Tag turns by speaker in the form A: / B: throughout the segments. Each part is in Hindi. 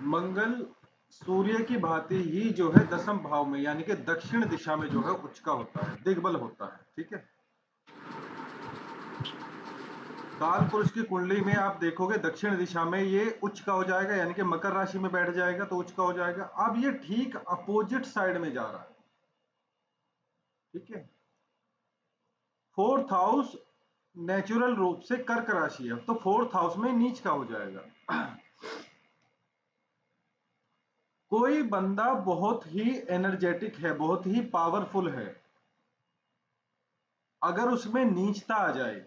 A: मंगल सूर्य की भांति ही जो है दसम भाव में यानी कि दक्षिण दिशा में जो है उच्च का होता है, दिग्बल होता है। ठीक है, काल पुरुष की कुंडली में आप देखोगे दक्षिण दिशा में ये उच्च का हो जाएगा, यानी कि मकर राशि में बैठ जाएगा तो उच्च का हो जाएगा। अब ये ठीक अपोजिट साइड में जा रहा है। ठीक है, फोर्थ हाउस नेचुरल रूप से कर्क राशि है, तो फोर्थ हाउस में नीच का हो जाएगा। कोई बंदा बहुत ही एनर्जेटिक है, बहुत ही पावरफुल है, अगर उसमें नीचता आ जाए,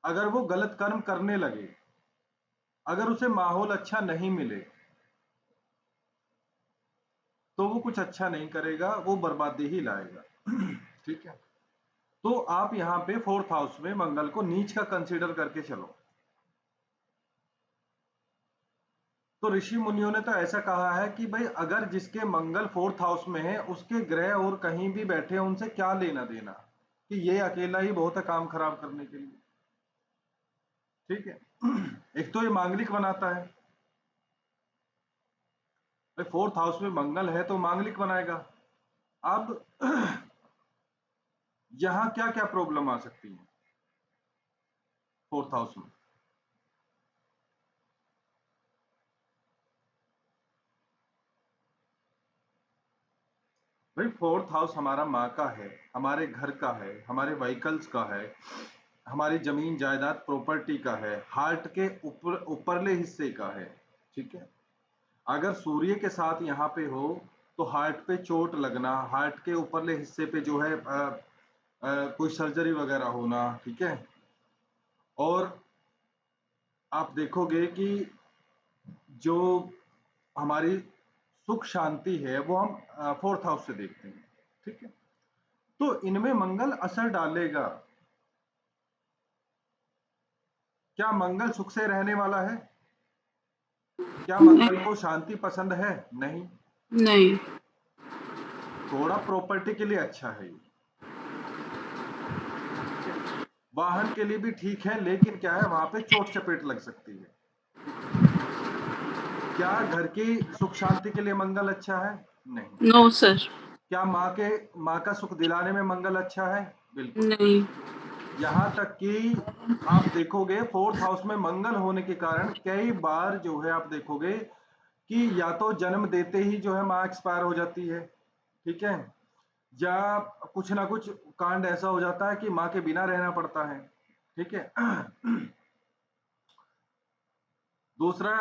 A: अगर वो गलत कर्म करने लगे, अगर उसे माहौल अच्छा नहीं मिले, तो वो कुछ अच्छा नहीं करेगा, वो बर्बादी ही लाएगा। ठीक है, तो आप यहां पे फोर्थ हाउस में मंगल को नीच का कंसीडर करके चलो। तो ऋषि मुनियों ने तो ऐसा कहा है कि भाई अगर जिसके मंगल फोर्थ हाउस में है, उसके ग्रह और कहीं भी बैठे उनसे क्या लेना देना, कि ये अकेला ही बहुत है काम खराब करने के लिए। ठीक है, एक तो ये मांगलिक बनाता है, भाई फोर्थ हाउस में मंगल है तो मांगलिक बनाएगा। अब यहां क्या क्या प्रॉब्लम आ सकती है फोर्थ हाउस में? भाई फोर्थ हाउस हमारा माँ का है, हमारे घर का है, हमारे व्हीकल्स का है, हमारी जमीन जायदाद प्रॉपर्टी का है, हार्ट के ऊपर ऊपरले हिस्से का है। ठीक है, अगर सूर्य के साथ यहाँ पे हो तो हार्ट पे चोट लगना, हार्ट के ऊपरले हिस्से पे जो है कोई सर्जरी वगैरह होना। ठीक है, और आप देखोगे कि जो हमारी सुख शांति है वो हम फोर्थ हाउस से देखते हैं। ठीक है, तो इनमें मंगल असर डालेगा। क्या मंगल सुख से रहने वाला है? क्या मंगल
B: नहीं।
A: को शांति पसंद है? नहीं।
B: नहीं।
A: थोड़ा प्रॉपर्टी के लिए अच्छा है ये। ठीक है, वाहन के लिए भी ठीक है, लेकिन क्या है वहां पे चोट चपेट लग सकती है। ठीक है, क्या घर की सुख शांति के लिए मंगल अच्छा है? नहीं।
B: No sir.
A: क्या माँ का सुख दिलाने में मंगल अच्छा है? बिल्कुल नहीं।
B: नहीं।
A: यहां तक कि आप देखोगे फोर्थ हाउस में मंगल होने के कारण कई बार जो है आप देखोगे कि या तो जन्म देते ही जो है माँ एक्सपायर हो जाती है। ठीक है, या कुछ ना कुछ कांड ऐसा हो जाता है कि माँ के बिना रहना पड़ता है। ठीक है, दूसरा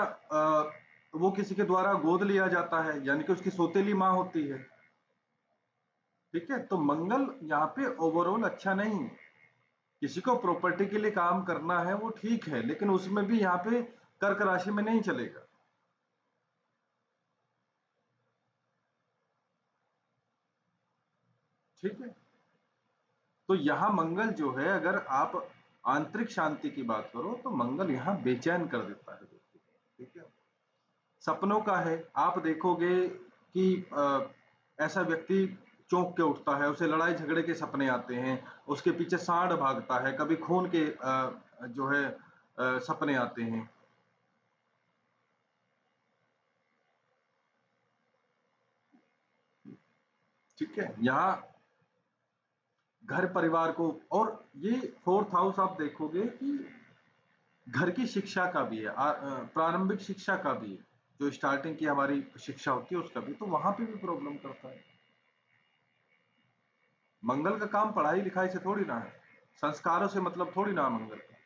A: वो किसी के द्वारा गोद लिया जाता है, यानी कि उसकी सौतेली माँ होती है। ठीक है, तो मंगल यहाँ पे ओवरऑल अच्छा नहीं है। किसी को प्रॉपर्टी के लिए काम करना है वो ठीक है, लेकिन उसमें भी यहाँ पे कर्क राशि में नहीं चलेगा। ठीक है, तो यहाँ मंगल जो है, अगर आप आंतरिक शांति की बात करो तो मंगल यहाँ बेचैन कर देता है व्यक्ति को। ठीक है, सपनों का है, आप देखोगे कि ऐसा व्यक्ति चौंक के उठता है, उसे लड़ाई झगड़े के सपने आते हैं, उसके पीछे सांड भागता है, कभी खून के जो है सपने आते हैं। ठीक है, यहाँ घर परिवार को, और ये फोर्थ हाउस आप देखोगे कि घर की शिक्षा का भी है, प्रारंभिक शिक्षा का भी है, जो स्टार्टिंग की हमारी शिक्षा होती है उसका भी, तो वहां पे भी प्रॉब्लम करता है। मंगल का काम पढ़ाई लिखाई से थोड़ी ना है, संस्कारों से मतलब थोड़ी ना मंगल का।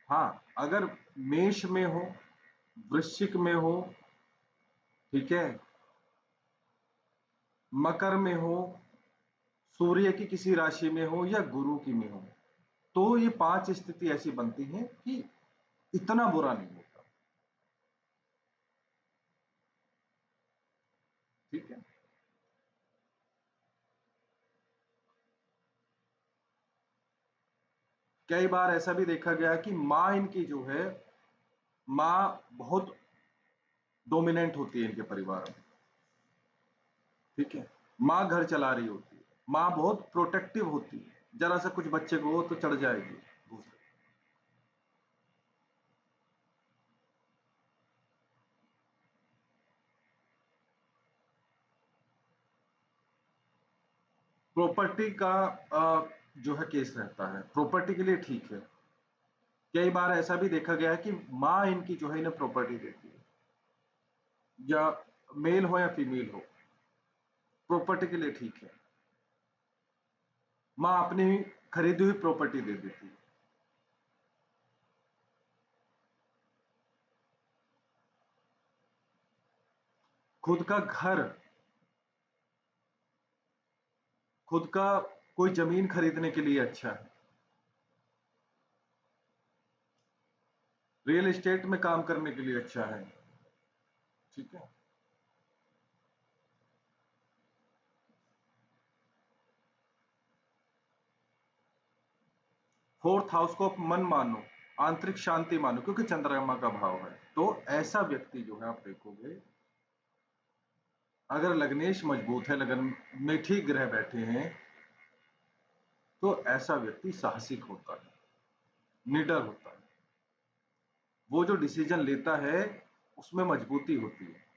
A: हाँ, अगर मेष में हो, वृश्चिक में हो, ठीक है, मकर में हो, सूर्य की किसी राशि में हो या गुरु की में हो, तो ये पांच स्थिति ऐसी बनती है कि इतना बुरा नहीं होता। ठीक है, कई बार ऐसा भी देखा गया कि माँ इनकी जो है, माँ बहुत डोमिनेंट होती है इनके परिवार में। ठीक है, माँ घर चला रही होती है, माँ बहुत प्रोटेक्टिव होती है। जरा सा कुछ बच्चे को हो तो चढ़ जाएगी भूत। प्रॉपर्टी का जो है केस रहता है, प्रॉपर्टी के लिए ठीक है। कई बार ऐसा भी देखा गया है कि माँ इनकी जो है इन्हें प्रॉपर्टी देती है, या मेल हो या फीमेल हो, प्रॉपर्टी के लिए ठीक है। माँ अपनी खरीदी हुई प्रॉपर्टी दे देती है। खुद का घर, खुद का कोई जमीन खरीदने के लिए अच्छा है। रियल एस्टेट में काम करने के लिए अच्छा है। ठीक है। फोर्थ हाउस को आप मन मानो, आंतरिक शांति मानो, क्योंकि चंद्रमा का भाव है। तो ऐसा व्यक्ति जो है आप देखोगे, अगर लग्नेश मजबूत है, लगन में ठीक ग्रह बैठे हैं, तो ऐसा व्यक्ति साहसिक होता है, निडर होता है। वो जो डिसीजन लेता है उसमें मजबूती होती है।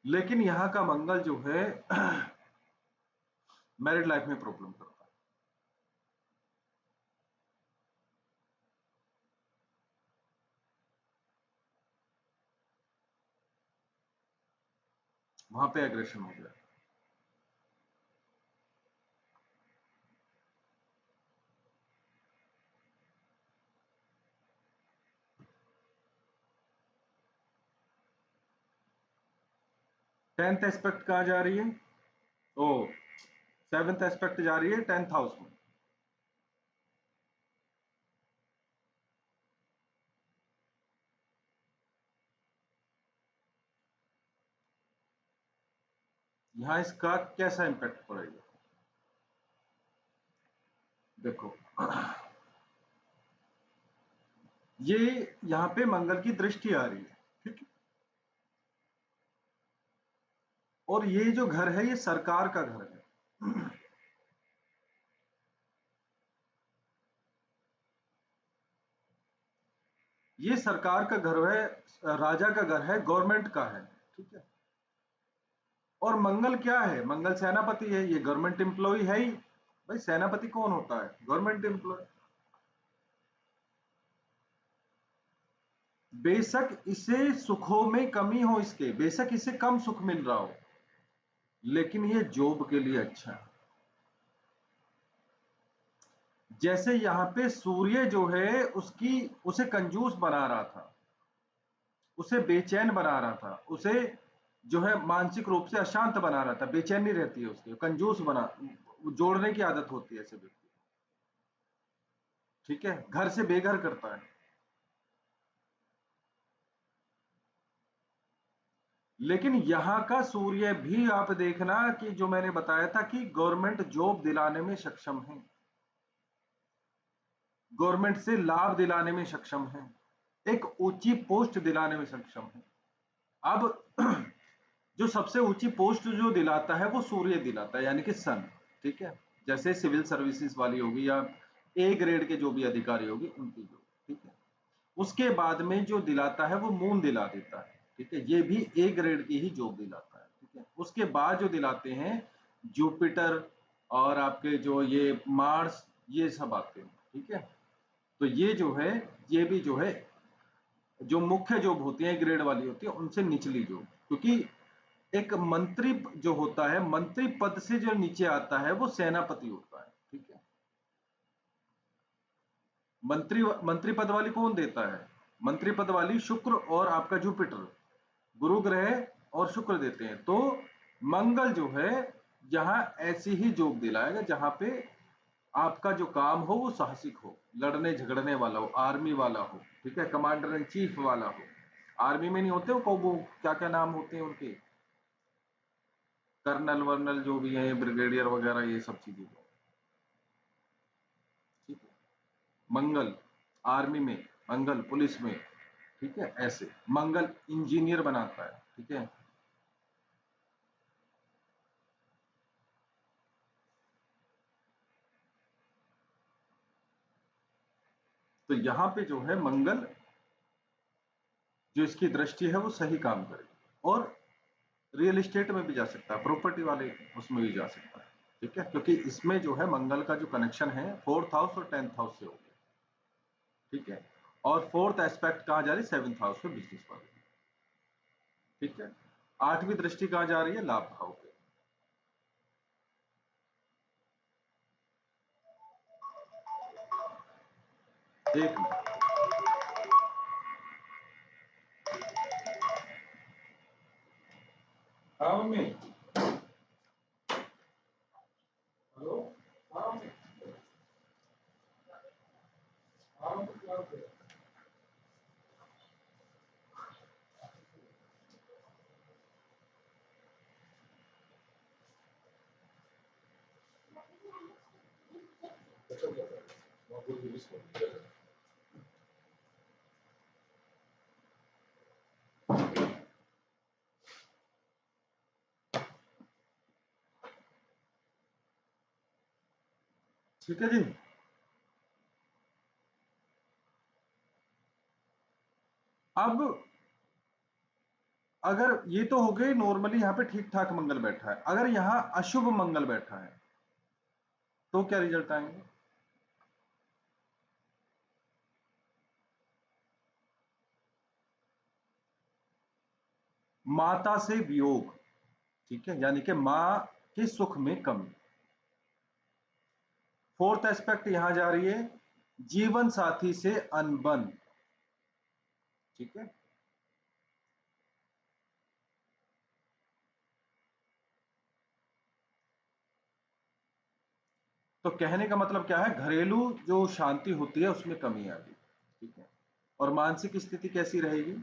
A: लेकिन यहां का मंगल जो है मैरिड लाइफ में प्रॉब्लम करता है। वहां पे एग्रेशन हो गया। 10th एस्पेक्ट कहां जा रही है? ओ, 7th एस्पेक्ट जा रही है 10th हाउस में। यहां इसका कैसा इंपैक्ट पड़ेगा? देखो, ये यहां पे मंगल की दृष्टि आ रही है, ठीक है। और ये जो घर है ये सरकार का घर है। ये सरकार का घर है, राजा का घर है, गवर्नमेंट का है, ठीक है। और मंगल क्या है? मंगल सेनापति है, ये गवर्नमेंट एम्प्लॉय है ही। भाई सेनापति कौन होता है? Government employ. बेशक इसे सुखों में कमी हो, इसके बेशक इसे कम सुख मिल रहा हो, लेकिन ये जॉब के लिए अच्छा है। जैसे यहां पे सूर्य जो है उसकी उसे कंजूस बना रहा था, उसे बेचैन बना रहा था, उसे जो है मानसिक रूप से अशांत बना रहा था, बेचैनी रहती है उसकी, कंजूस बना, जोड़ने की आदत होती है ऐसे व्यक्ति। ठीक है, घर से बेघर करता है। लेकिन यहां का सूर्य भी आप देखना कि जो मैंने बताया था कि गवर्नमेंट जॉब दिलाने में सक्षम है, गवर्नमेंट से लाभ दिलाने में सक्षम है, एक ऊंची पोस्ट दिलाने में सक्षम है। अब जो सबसे ऊंची पोस्ट जो दिलाता है वो सूर्य दिलाता है, यानी कि सन। ठीक है, जैसे सिविल सर्विसेज वाली होगी या ए ग्रेड के जो भी अधिकारी होगी उनकी जो, ठीक है। उसके बाद में जो दिलाता है वो मून दिला देता है, ठीक है, ये भी ए ग्रेड की ही जॉब दिलाता है, ठीक है। उसके बाद जो दिलाते हैं जुपिटर और आपके जो ये मार्स, ये सब आते हैं, ठीक है। तो ये जो है, ये भी जो है जो मुख्य जॉब होती है ग्रेड वाली होती है उनसे निचली जॉब, क्योंकि एक मंत्री जो होता है, मंत्री पद से जो नीचे आता है वो सेनापति होता है, ठीक है। मंत्री पद वाली कौन देता है? मंत्री पद वाली शुक्र और आपका जुपिटर, गुरु ग्रह और शुक्र देते हैं। तो मंगल जो है यहां ऐसी ही जॉब दिलाएगा जहां पे आपका जो काम हो वो साहसिक हो, लड़ने झगड़ने वाला हो, आर्मी वाला हो, ठीक है, कमांडर इन चीफ वाला हो। आर्मी में नहीं होते वो क्या क्या नाम होते हैं उनके, कर्नल वर्नल जो भी है, ब्रिगेडियर वगैरह, ये सब चीजें, ठीक है। मंगल आर्मी में, मंगल पुलिस में, ठीक है, ऐसे मंगल इंजीनियर बनाता है, ठीक है। तो यहाँ पे जो है मंगल, जो इसकी दृष्टि है वो सही काम करेगी, और रियल एस्टेट में भी जा सकता है, प्रॉपर्टी वाले उसमें भी जा सकता है, ठीक है, क्योंकि इसमें जो है मंगल का जो कनेक्शन है 4th हाउस और 10th हाउस से हो गया, ठीक है, और 4th एस्पेक्ट कहाँ जा रही है, 7th हाउस पे, बिजनेस वाले, ठीक है। 8वीं दृष्टि कहाँ जा रही है, लाभ भाव पे। एक मिनट, हाँ मम्मी, हेलो, हाँ मम्मी, हाँ मम्मी, क्या हो गया? ठीक है जी। अब अगर ये तो हो गए नॉर्मली यहाँ पे ठीक ठाक मंगल बैठा है, अगर यहाँ अशुभ मंगल बैठा है तो क्या रिजल्ट आएंगे? माता से वियोग, ठीक है, यानी कि मां के सुख में कमी। 4th एस्पेक्ट यहां जा रही है, जीवन साथी से अनबन, ठीक है। तो कहने का मतलब क्या है, घरेलू जो शांति होती है उसमें कमी आ गई, ठीक है, और मानसिक स्थिति कैसी रहेगी,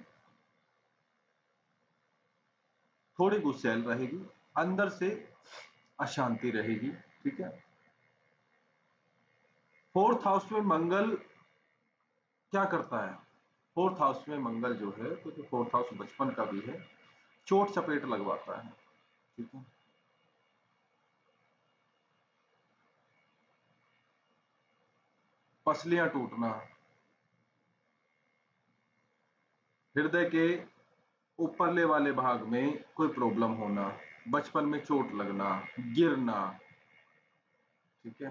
A: थोड़ी गुस्सैल रहेगी, अंदर से अशांति रहेगी, ठीक है। 4th हाउस में मंगल क्या करता है, 4th हाउस में मंगल जो है, क्योंकि 4th हाउस बचपन का भी है, चोट चपेट लगवाता है, ठीक है। पसलियां टूटना, हृदय के ऊपरले वाले भाग में कोई प्रॉब्लम होना, बचपन में चोट लगना, गिरना, ठीक है।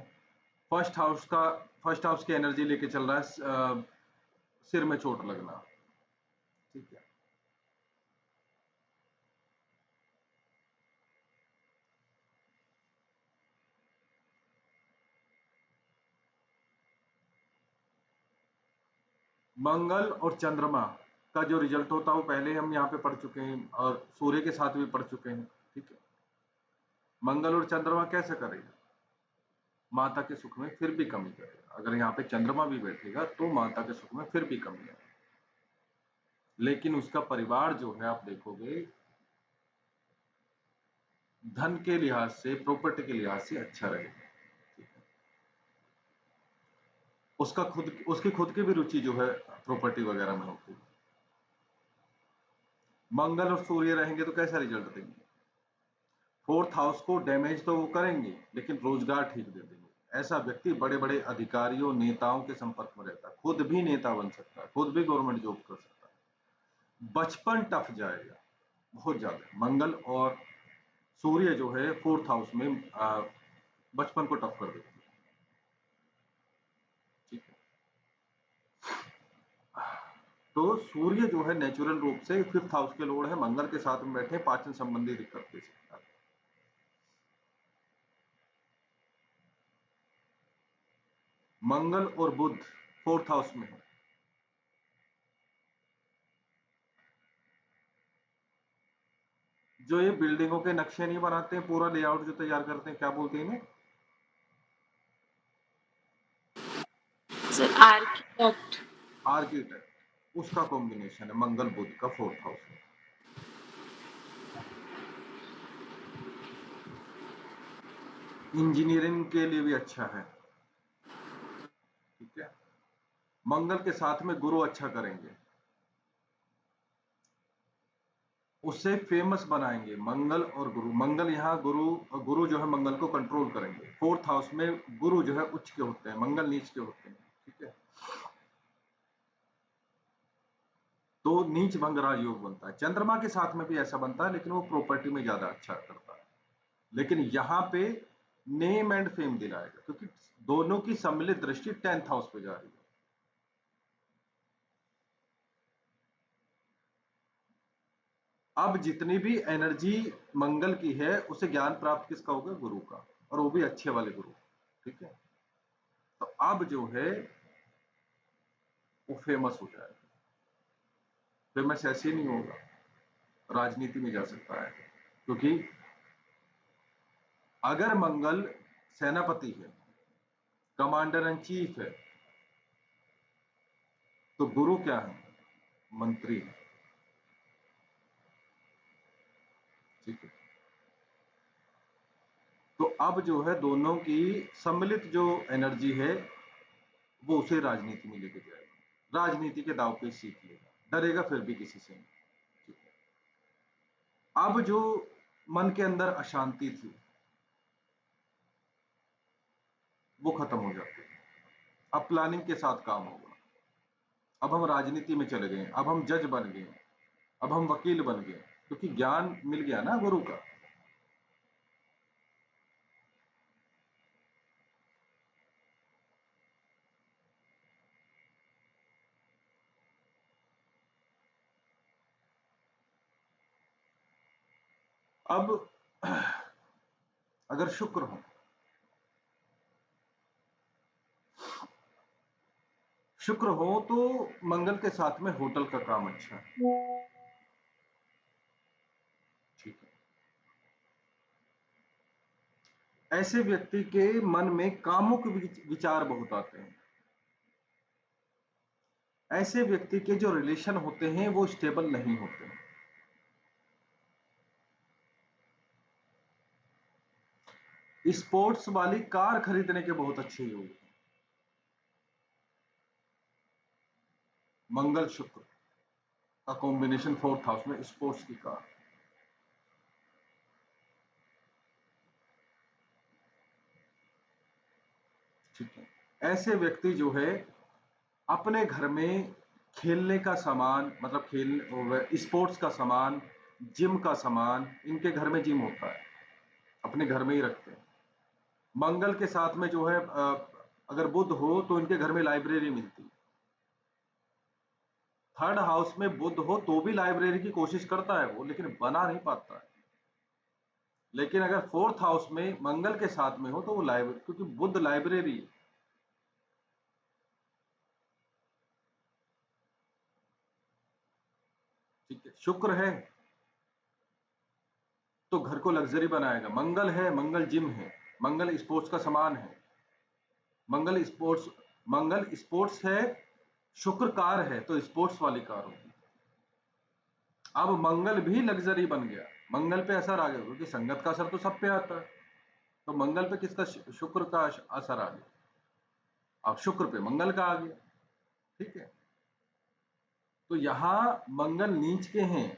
A: फर्स्ट हाउस का, फर्स्ट हाउस की एनर्जी लेके चल रहा है, सिर में चोट लगना, ठीक है। मंगल और चंद्रमा का जो रिजल्ट होता है वो पहले हम यहाँ पे पढ़ चुके हैं, और सूर्य के साथ भी पढ़ चुके हैं, ठीक है। मंगल और चंद्रमा कैसे करेगा, माता के सुख में फिर भी कमी करेगा, अगर यहाँ पे चंद्रमा भी बैठेगा तो माता के सुख में फिर भी कमी है, लेकिन उसका परिवार जो है आप देखोगे धन के लिहाज से, प्रॉपर्टी के लिहाज से अच्छा रहेगा, उसका खुद, उसकी खुद की भी रुचि जो है प्रॉपर्टी वगैरह में होती है। मंगल और सूर्य रहेंगे तो कैसा रिजल्ट देंगे, 4th हाउस को डैमेज तो वो करेंगे लेकिन रोजगार ठीक दे देंगे। ऐसा व्यक्ति बड़े बड़े अधिकारियों, नेताओं के संपर्क में रहता है, खुद भी नेता बन सकता है, खुद भी गवर्नमेंट जॉब कर सकता है। बचपन टफ जाएगा बहुत ज्यादा, मंगल और सूर्य जो है 4th हाउस में बचपन को टफ कर देते हैं, ठीक है। तो सूर्य जो है नेचुरल रूप से 5th हाउस के लॉर्ड है, मंगल के साथ में बैठे पाचन संबंधी दिक्कत दे सकता है। मंगल और बुध 4th हाउस में है, जो ये बिल्डिंगों के नक्शे नहीं बनाते हैं, पूरा लेआउट जो तैयार करते हैं, क्या बोलते हैं इन्हें,
B: सर आर्किटेक्ट।
A: आर्किटेक्ट, उसका कॉम्बिनेशन है मंगल बुध का 4th हाउस में। इंजीनियरिंग के लिए भी अच्छा है, ठीक है। मंगल के साथ में गुरु अच्छा करेंगे, उसे फेमस बनाएंगे, मंगल और गुरु। मंगल यहाँ गुरु, गुरु जो है मंगल को कंट्रोल करेंगे। 4th हाउस में गुरु जो है उच्च के होते हैं, मंगल नीच के होते हैं, ठीक है। तो नीच भंग राजयोग बनता है। चंद्रमा के साथ में भी ऐसा बनता है, लेकिन वो प्रॉपर्टी में ज्यादा अच्छा करता है। लेकिन यहाँ पे नेम एंड फेम दिलाएगा, क्योंकि दोनों की सम्मिलित दृष्टि 10th हाउस पे जा रही है। अब जितनी भी एनर्जी मंगल की है, उसे ज्ञान प्राप्त किसका होगा? गुरु का, और वो भी अच्छे वाले गुरु। ठीक है, तो अब जो है वो फेमस हो जाएगा। फेमस ऐसे ही नहीं होगा, राजनीति में जा सकता है, क्योंकि अगर मंगल सेनापति है, कमांडर इन चीफ है, तो गुरु क्या है? मंत्री है। ठीक है, तो अब जो है दोनों की सम्मिलित जो एनर्जी है, वो उसे राजनीति में लेके जाएगा। राजनीति के दाव पे सीख लेगा, डरेगा फिर भी किसी से नहीं। ठीक है, अब जो मन के अंदर अशांति थी, वो खत्म हो जाती है। अब प्लानिंग के साथ काम होगा। अब हम राजनीति में चले गए, अब हम जज बन गए, अब हम वकील बन गए, क्योंकि ज्ञान मिल गया ना गुरु का। अब अगर शुक्र हो तो मंगल के साथ में होटल का काम अच्छा है। ठीक है, ऐसे व्यक्ति के मन में कामुक विचार बहुत आते हैं। ऐसे व्यक्ति के जो रिलेशन होते हैं वो स्टेबल नहीं होते हैं। स्पोर्ट्स वाली कार खरीदने के बहुत अच्छे योग हैं। मंगल शुक्र का कॉम्बिनेशन 4th हाउस में, स्पोर्ट्स की कार। ठीक है, ऐसे व्यक्ति जो है अपने घर में खेलने का सामान, मतलब खेल स्पोर्ट्स का सामान, जिम का सामान, इनके घर में जिम होता है, अपने घर में ही रखते हैं। मंगल के साथ में जो है अगर बुध हो तो इनके घर में लाइब्रेरी मिलती है। 3rd हाउस में बुध हो तो भी लाइब्रेरी की कोशिश करता है वो, लेकिन बना नहीं पाता है। लेकिन अगर 4th हाउस में मंगल के साथ में हो तो वो लाइब्रेरी, क्योंकि बुध लाइब्रेरी। ठीक है, शुक्र है तो घर को लग्जरी बनाएगा। मंगल है, मंगल जिम है, मंगल स्पोर्ट्स का सामान है, मंगल स्पोर्ट्स है, शुक्र कार है तो स्पोर्ट्स वाली कार होगी। अब मंगल भी लग्जरी बन गया, मंगल पे असर आ गया, क्योंकि संगत का असर तो सब पे आता है। तो मंगल पे किसका? शुक्र का असर आ गया। अब शुक्र पे मंगल का आ गया। ठीक है, तो यहां मंगल नीच के हैं,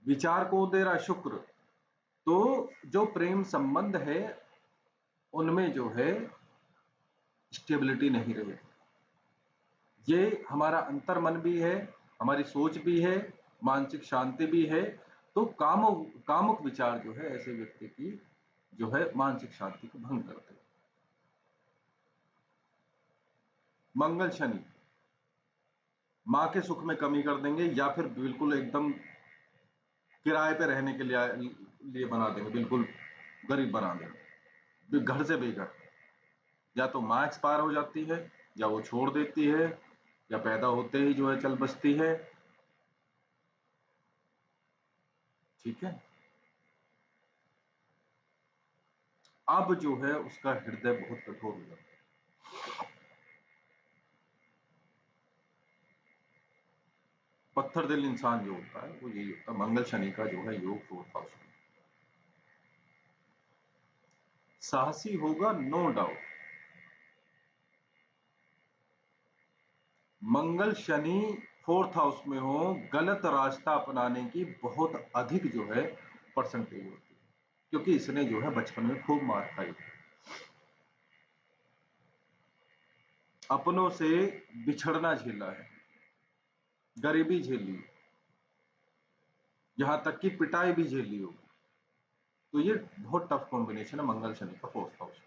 A: विचार को दे रहा शुक्र, तो जो प्रेम संबंध है उनमें जो है स्टेबिलिटी नहीं रहेगी। ये हमारा अंतर्मन भी है, हमारी सोच भी है, मानसिक शांति भी है। तो कामुक विचार जो है ऐसे व्यक्ति की जो है मानसिक शांति को भंग करते हैं। मंगल शनि मां के सुख में कमी कर देंगे, या फिर बिल्कुल एकदम किराए पे रहने के लिए बना देंगे, बिल्कुल गरीब बना देंगे, घर से बेघर। या तो मां एक्सपायर हो जाती है, या वो छोड़ देती है, या पैदा होते ही जो है चल बसती है। ठीक है, अब जो है उसका हृदय बहुत कठोर हो जाता है। पत्थर दिल इंसान जो होता है वो यही होता है। मंगल शनि का जो है योग 4th हाउस में। साहसी होगा, नो डाउट। मंगल शनि 4th हाउस में हो, गलत रास्ता अपनाने की बहुत अधिक जो है परसेंटेज होती है, क्योंकि इसने जो है बचपन में खूब मार खाई, अपनों से बिछड़ना झेला है। गरीबी झेली, यहां तक कि पिटाई भी झेली होगी। तो ये बहुत टफ कॉम्बिनेशन है मंगल शनि का फोर्थ हाउस।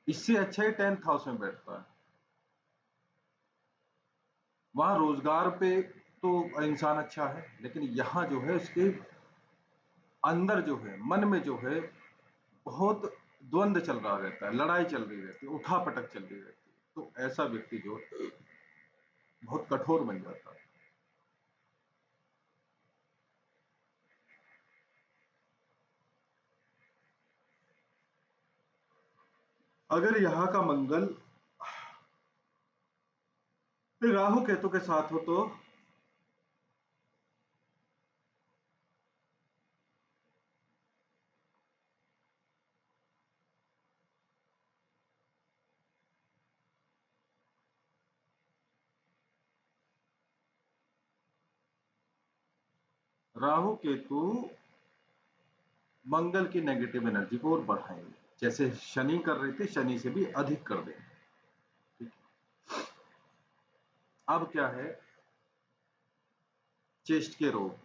A: इससे अच्छा ही 10th हाउस में बैठता है। वहां रोजगार पे तो इंसान अच्छा है, लेकिन यहाँ जो है उसके अंदर जो है, मन में जो है, बहुत द्वंद चल रहा रहता है, लड़ाई चल रही रहती है, उठापटक चल रही रहती है। तो ऐसा व्यक्ति जो बहुत कठोर बन जाता है। अगर यहाँ का मंगल राहु केतु के साथ हो तो राहु केतु मंगल की नेगेटिव एनर्जी को और बढ़ाएंगे, जैसे शनि कर रहे थे, शनि से भी अधिक कर देंगे। ठीक है। अब क्या है, चेस्ट के रोग,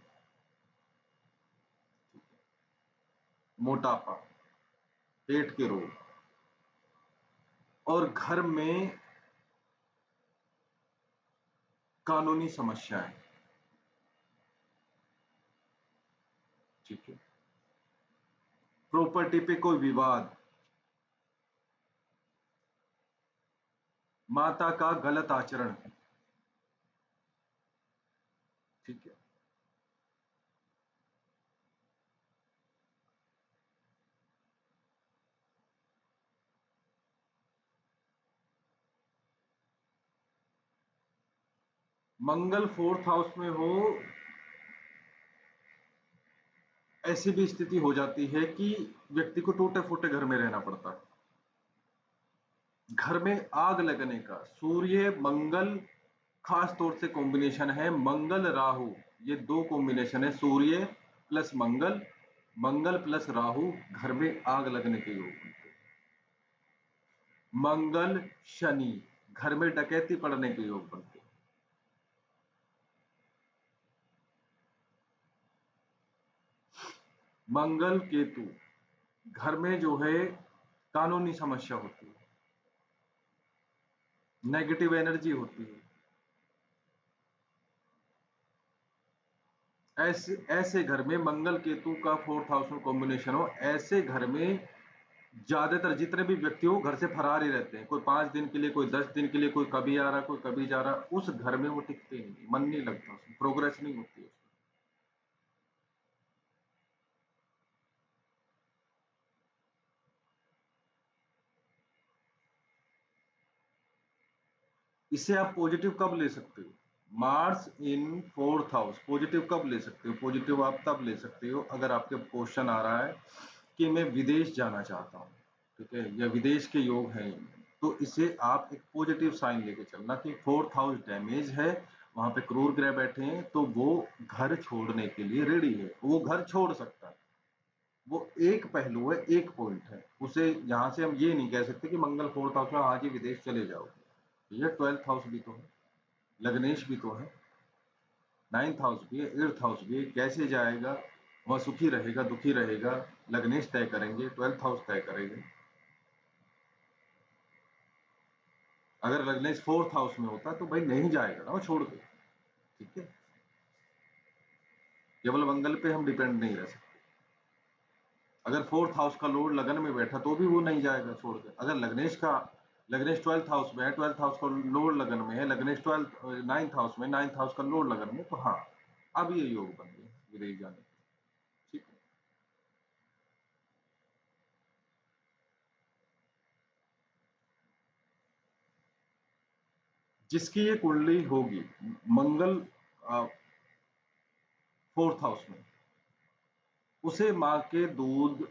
A: मोटापा, पेट के रोग और घर में कानूनी समस्याएं। ठीक है। प्रॉपर्टी पे कोई विवाद, माता का गलत आचरण। ठीक है। मंगल फोर्थ हाउस में हो, ऐसी भी स्थिति हो जाती है कि व्यक्ति को टूटे फूटे घर में रहना पड़ता है। घर में आग लगने का, सूर्य मंगल खास तौर से कॉम्बिनेशन है, मंगल राहु, ये दो कॉम्बिनेशन है, सूर्य प्लस मंगल, मंगल प्लस राहु, घर में आग लगने के योग बनते हैं। मंगल शनि, घर में डकैती पड़ने के योग बनते हैं। मंगल केतु, घर में जो है कानूनी समस्या होती है, नेगेटिव एनर्जी होती है। ऐसे घर में मंगल केतु का फोर्थ हाउस में कॉम्बिनेशन हो, ऐसे घर में ज्यादातर जितने भी व्यक्ति हो घर से फरार ही रहते हैं। कोई 5 दिन के लिए, कोई 10 दिन के लिए, कोई कभी आ रहा, कोई कभी जा रहा। उस घर में वो टिकते नहीं, मन नहीं लगता, उसमें प्रोग्रेस नहीं होती है। इसे आप पॉजिटिव कब ले सकते हो? Mars in fourth house positive कब ले सकते हो? पॉजिटिव आप तब ले सकते हो अगर आपके क्वेश्चन आ रहा है कि मैं विदेश जाना चाहता हूँ, ठीक है, या विदेश के योग हैं, तो इसे आप एक पॉजिटिव साइन लेके चलना कि फोर्थ हाउस डैमेज है, वहां पे क्रूर ग्रह बैठे हैं, तो वो घर छोड़ने के लिए रेडी है, वो घर छोड़ सकता है। वो एक पहलू है, एक पॉइंट है, उसे यहां से हम ये नहीं कह सकते कि मंगल फोर्थ हाउस में आज ही विदेश चले जाओगे। ये 12th हाउस भी तो है, लग्नेश भी तो है, 9th हाउस भी है, 8th हाउस भी है, कैसे जाएगा? वह सुखी रहेगा, दुखी रहेगा, लग्नेश तय करेंगे, 12th हाउस तय करेंगे। अगर लग्नेश फोर्थ हाउस में होता तो भाई नहीं जाएगा ना वो छोड़ के। ठीक है। केवल मंगल पे हम डिपेंड नहीं रह सकते। अगर फोर्थ हाउस का लॉर्ड लगन में बैठा तो भी वो नहीं जाएगा छोड़ के। अगर लग्नेश 12th हाउस में है, 12th हाउस का लॉर्ड लगन में है, लग्नेश 9th हाउस में, 9th हाउस का लॉर्ड लगन में, तो हाँ, अब ये योग बन गए विदेश जाने के। ठीक है। जिसकी ये कुंडली होगी, मंगल फोर्थ हाउस में, उसे माँ के दूध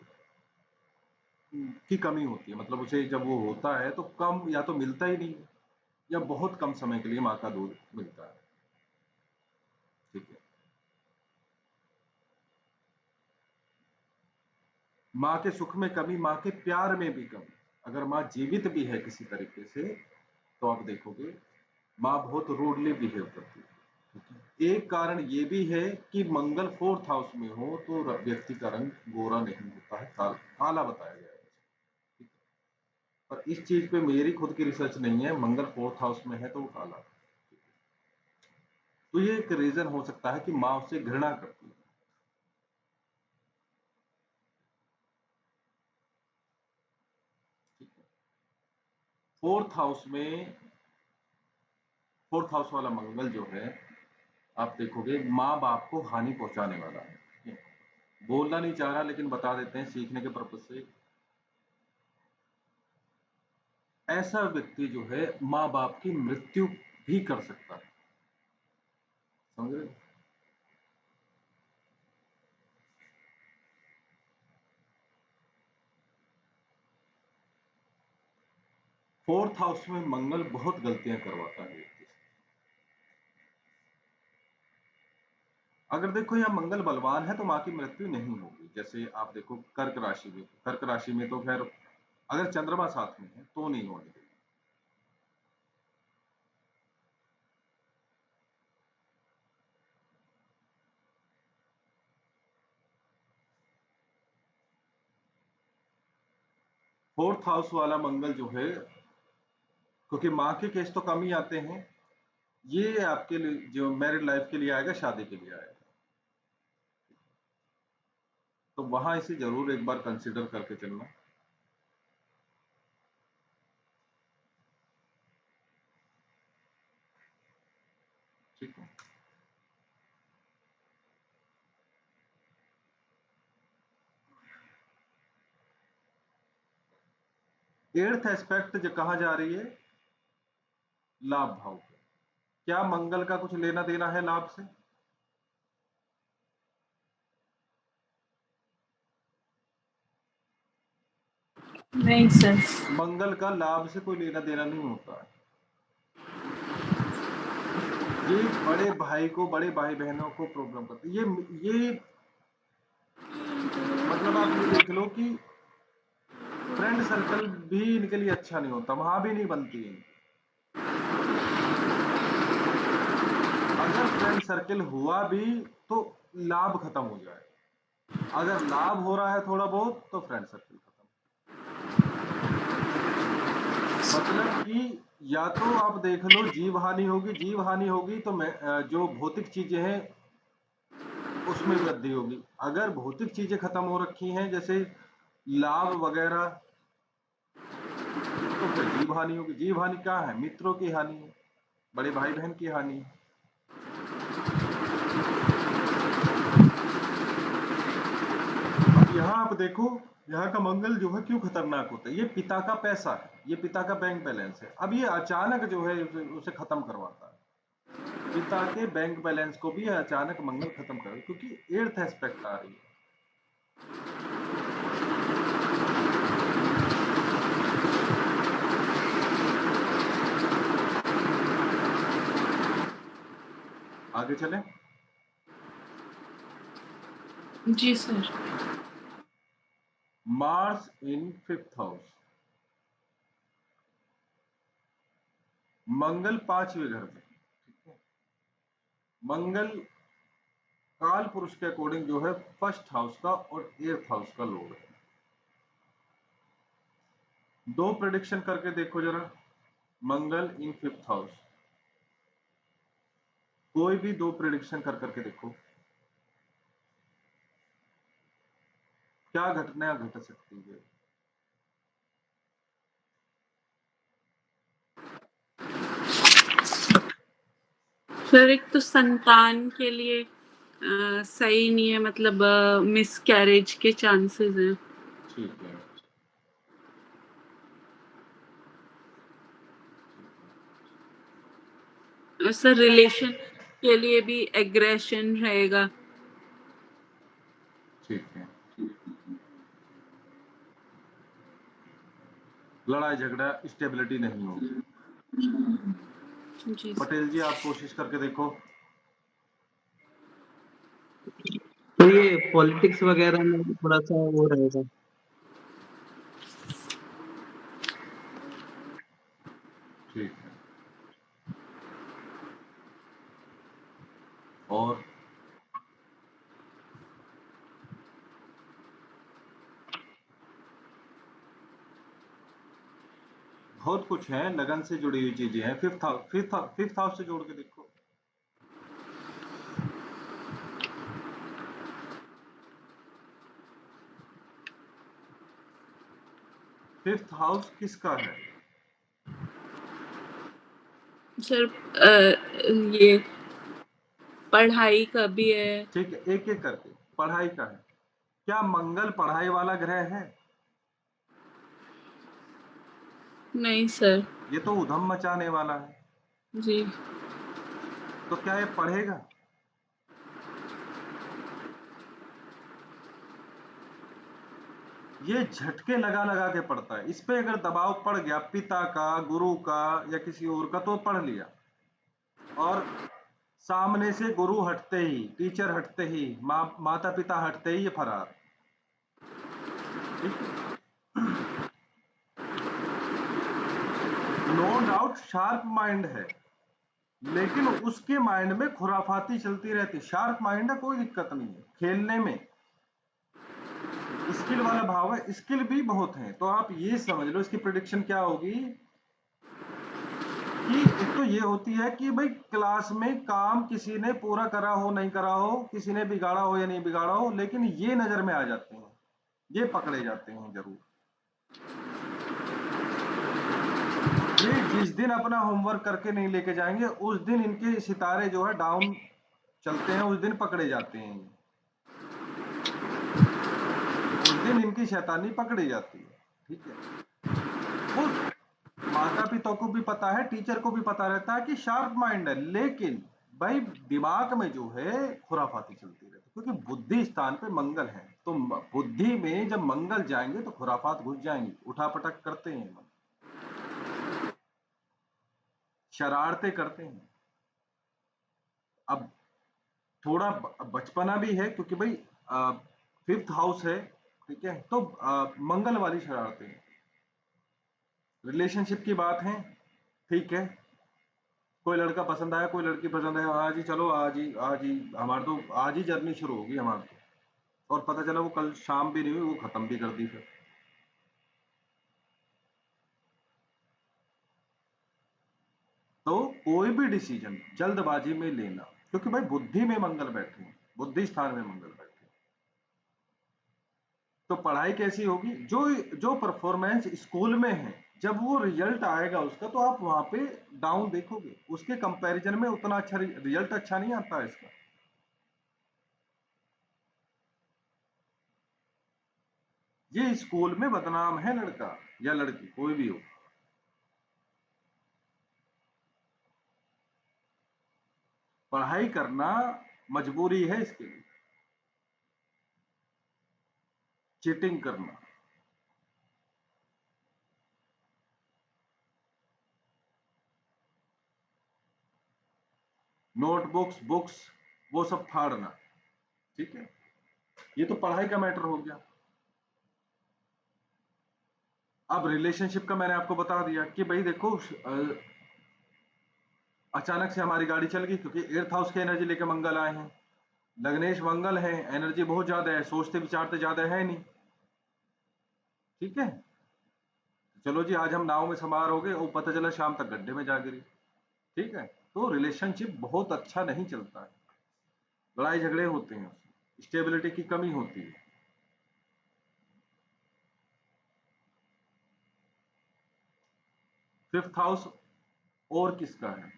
A: की कमी होती है, मतलब उसे जब वो होता है तो कम, या तो मिलता ही नहीं है, या बहुत कम समय के लिए माँ का दूध मिलता है। ठीक है। माँ के सुख में कमी, माँ के प्यार में भी कमी। अगर माँ जीवित भी है किसी तरीके से, तो आप देखोगे माँ बहुत रूडली बिहेव करती है, एक कारण ये भी है कि मंगल 4th हाउस में हो तो व्यक्ति का रंग गोरा नहीं होता है, काला बताया गया है। ठीक है? पर इस चीज पे मेरी खुद की रिसर्च नहीं है, मंगल 4th हाउस में है तो वो काला है। तो ये एक रीजन हो सकता है कि माँ उससे घृणा करती है। ठीक है? फोर्थ हाउस वाला मंगल जो है, आप देखोगे माँ बाप को हानि पहुंचाने वाला है। ठीक है? बोलना नहीं चाह रहा लेकिन बता देते हैं सीखने के पर्पज से। ऐसा व्यक्ति जो है माँ बाप की मृत्यु भी कर सकता है, समझ रहे? 4th हाउस में मंगल बहुत गलतियां करवाता है व्यक्ति से। अगर देखो यहाँ मंगल बलवान है तो माँ की मृत्यु नहीं होगी। जैसे आप देखो कर्क राशि में तो खैर अगर चंद्रमा साथ में है तो नहीं होने देगी। 4th हाउस वाला मंगल जो है, क्योंकि माँ के केस तो कम ही आते हैं, ये आपके लिए जो मैरिड लाइफ के लिए आएगा, शादी के लिए आएगा। तो वहां इसे जरूर एक बार कंसिडर करके चलना। ठीक है? 8th एस्पेक्ट जो कहा जा रही है लाभ भाव पे, क्या मंगल का कुछ लेना देना है लाभ से?
B: नहीं सर।
A: मंगल का लाभ से कोई लेना देना नहीं होता है। ये बड़े भाई को, बड़े भाई बहनों को प्रॉब्लम करता है। ये मतलब आप ये देख लो कि फ्रेंड सर्कल भी इनके लिए अच्छा नहीं होता, वहां भी नहीं बनती है। अगर फ्रेंड सर्कल हुआ भी तो लाभ खत्म हो जाए, अगर लाभ हो रहा है थोड़ा बहुत तो फ्रेंड सर्कल खत्म। मतलब कि या तो आप देख लो जीव हानि होगी, जीव हानि होगी तो जो भौतिक चीजें हैं उसमें वृद्धि होगी। अगर भौतिक चीजें खत्म हो रखी हैं जैसे लाभ वगैरह, तो फिर जीव हानि होगी। जीव हानि क्या है? मित्रों की हानि है, बड़े भाई बहन की हानि है। अब यहाँ आप देखो, यहाँ का मंगल जो है क्यों खतरनाक होता है। ये पिता का पैसा है, ये पिता का बैंक बैलेंस है। अब ये अचानक जो है उसे खत्म करवाता है। पिता के बैंक बैलेंस को भी अचानक मंगल खत्म कर, क्योंकि 8th एस्पेक्ट आ रही है। आगे चलें।
B: जी सर।
A: मार्स इन 5th हाउस, मंगल 5वें घर में। ठीक है? मंगल काल पुरुष के अकॉर्डिंग जो है 1st हाउस का और 8th हाउस का लॉर्ड है। दो प्रेडिक्शन करके देखो जरा, मंगल इन 5th हाउस, कोई भी दो प्रेडिक्शन कर करके देखो क्या घटना घट सकती है।
B: सर एक तो संतान के लिए सही नहीं है, मतलब मिस कैरेज के चांसेस हैं।
A: ठीक है,
B: और सर रिलेशन के लिए भी एग्रेशन रहेगा।
A: ठीक है। लड़ाई झगड़ा, स्टेबिलिटी नहीं होगी।
B: जी सर।
A: पटेल जी आप कोशिश करके देखो।
C: तो ये पॉलिटिक्स वगैरह में थोड़ा सा वो रहेगा।
A: ठीक है। और बहुत कुछ है, लगन से जुड़ी हुई चीजें हैं। फिफ्थ हाउस से जोड़ के देखो। फिफ्थ हाउस किसका है?
B: सर ये पढ़ाई का भी है।
A: ठीक है, एक एक करके। पढ़ाई का है। क्या मंगल पढ़ाई वाला ग्रह है?
B: नहीं सर।
A: ये तो उधम मचाने वाला है।
B: जी।
A: तो क्या ये पढ़ेगा? ये झटके लगा लगा के पढ़ता है। इस पे अगर दबाव पड़ गया पिता का, गुरु का या किसी और का, तो पढ़ लिया। और सामने से गुरु हटते ही, टीचर हटते ही, माता पिता हटते ही ये फरार। ठीक है। नो डाउट शार्प माइंड है, लेकिन उसके माइंड में खुराफाती चलती रहती। शार्प माइंड है, कोई दिक्कत नहीं है खेलने में। स्किल वाला भाव है, स्किल भी बहुत है। तो आप ये समझ लो इसकी प्रिडिक्शन क्या होगी कि एक तो ये होती है कि भाई क्लास में काम किसी ने पूरा करा हो नहीं करा हो, किसी ने बिगाड़ा हो या नहीं बिगाड़ा हो, लेकिन ये नजर में आ जाते हैं, ये पकड़े जाते हैं जरूर। ये जिस दिन अपना होमवर्क करके नहीं लेके जाएंगे उस दिन इनके सितारे जो है डाउन चलते हैं, उस दिन पकड़े जाते हैं। उस दिन इनकी शैतानी पकड़ी जाती है। ठीक है। वो माता पिता को भी पता है, टीचर को भी पता रहता है कि शार्प माइंड है, लेकिन भाई दिमाग में जो है खुराफाती चलती रहती, क्योंकि बुद्धि स्थान पे मंगल है। तो बुद्धि में जब मंगल जाएंगे तो खुराफात घुस जाएंगी, उठापटक करते हैं, शरारते करते हैं। अब थोड़ा बचपना भी है, क्योंकि भाई फिफ्थ हाउस है। ठीक है, तो मंगल वाली शरारतें। रिलेशनशिप की बात है। ठीक है, कोई लड़का पसंद आया, कोई लड़की पसंद है, आज ही चलो, आज ही हमारे तो आज ही जर्नी शुरू होगी हमारी तो। और पता चला वो कल शाम भी नहीं हुई, वो खत्म भी कर दी फिर। तो कोई भी डिसीजन जल्दबाजी में लेना, क्योंकि भाई बुद्धि में मंगल बैठे हैं, बुद्धि स्थान में मंगल बैठे हैं। तो पढ़ाई कैसी होगी? जो जो परफॉर्मेंस स्कूल में है, जब वो रिजल्ट आएगा उसका, तो आप वहां पे डाउन देखोगे, उसके कंपैरिजन में उतना अच्छा रिजल्ट अच्छा नहीं आता है इसका। ये स्कूल में बदनाम है लड़का या लड़की, कोई भी हो। पढ़ाई करना मजबूरी है इसके लिए। चीटिंग करना, नोटबुक्स, बुक्स, वो सब फाड़ना। ठीक है, ये तो पढ़ाई का मैटर हो गया। अब रिलेशनशिप का मैंने आपको बता दिया कि भाई देखो, अचानक से हमारी गाड़ी चल गई, क्योंकि एर्थ हाउस की एनर्जी लेके मंगल आए हैं। लग्नेश मंगल है, एनर्जी बहुत ज्यादा है, सोचते विचारते ज्यादा है नहीं। ठीक है, चलो जी आज हम नाव में सवार हो गए और पता चला शाम तक गड्ढे में जा गिरी। ठीक है, तो रिलेशनशिप बहुत अच्छा नहीं चलता है, लड़ाई झगड़े होते हैं, स्टेबिलिटी की कमी होती है। फिफ्थ हाउस और किसका है?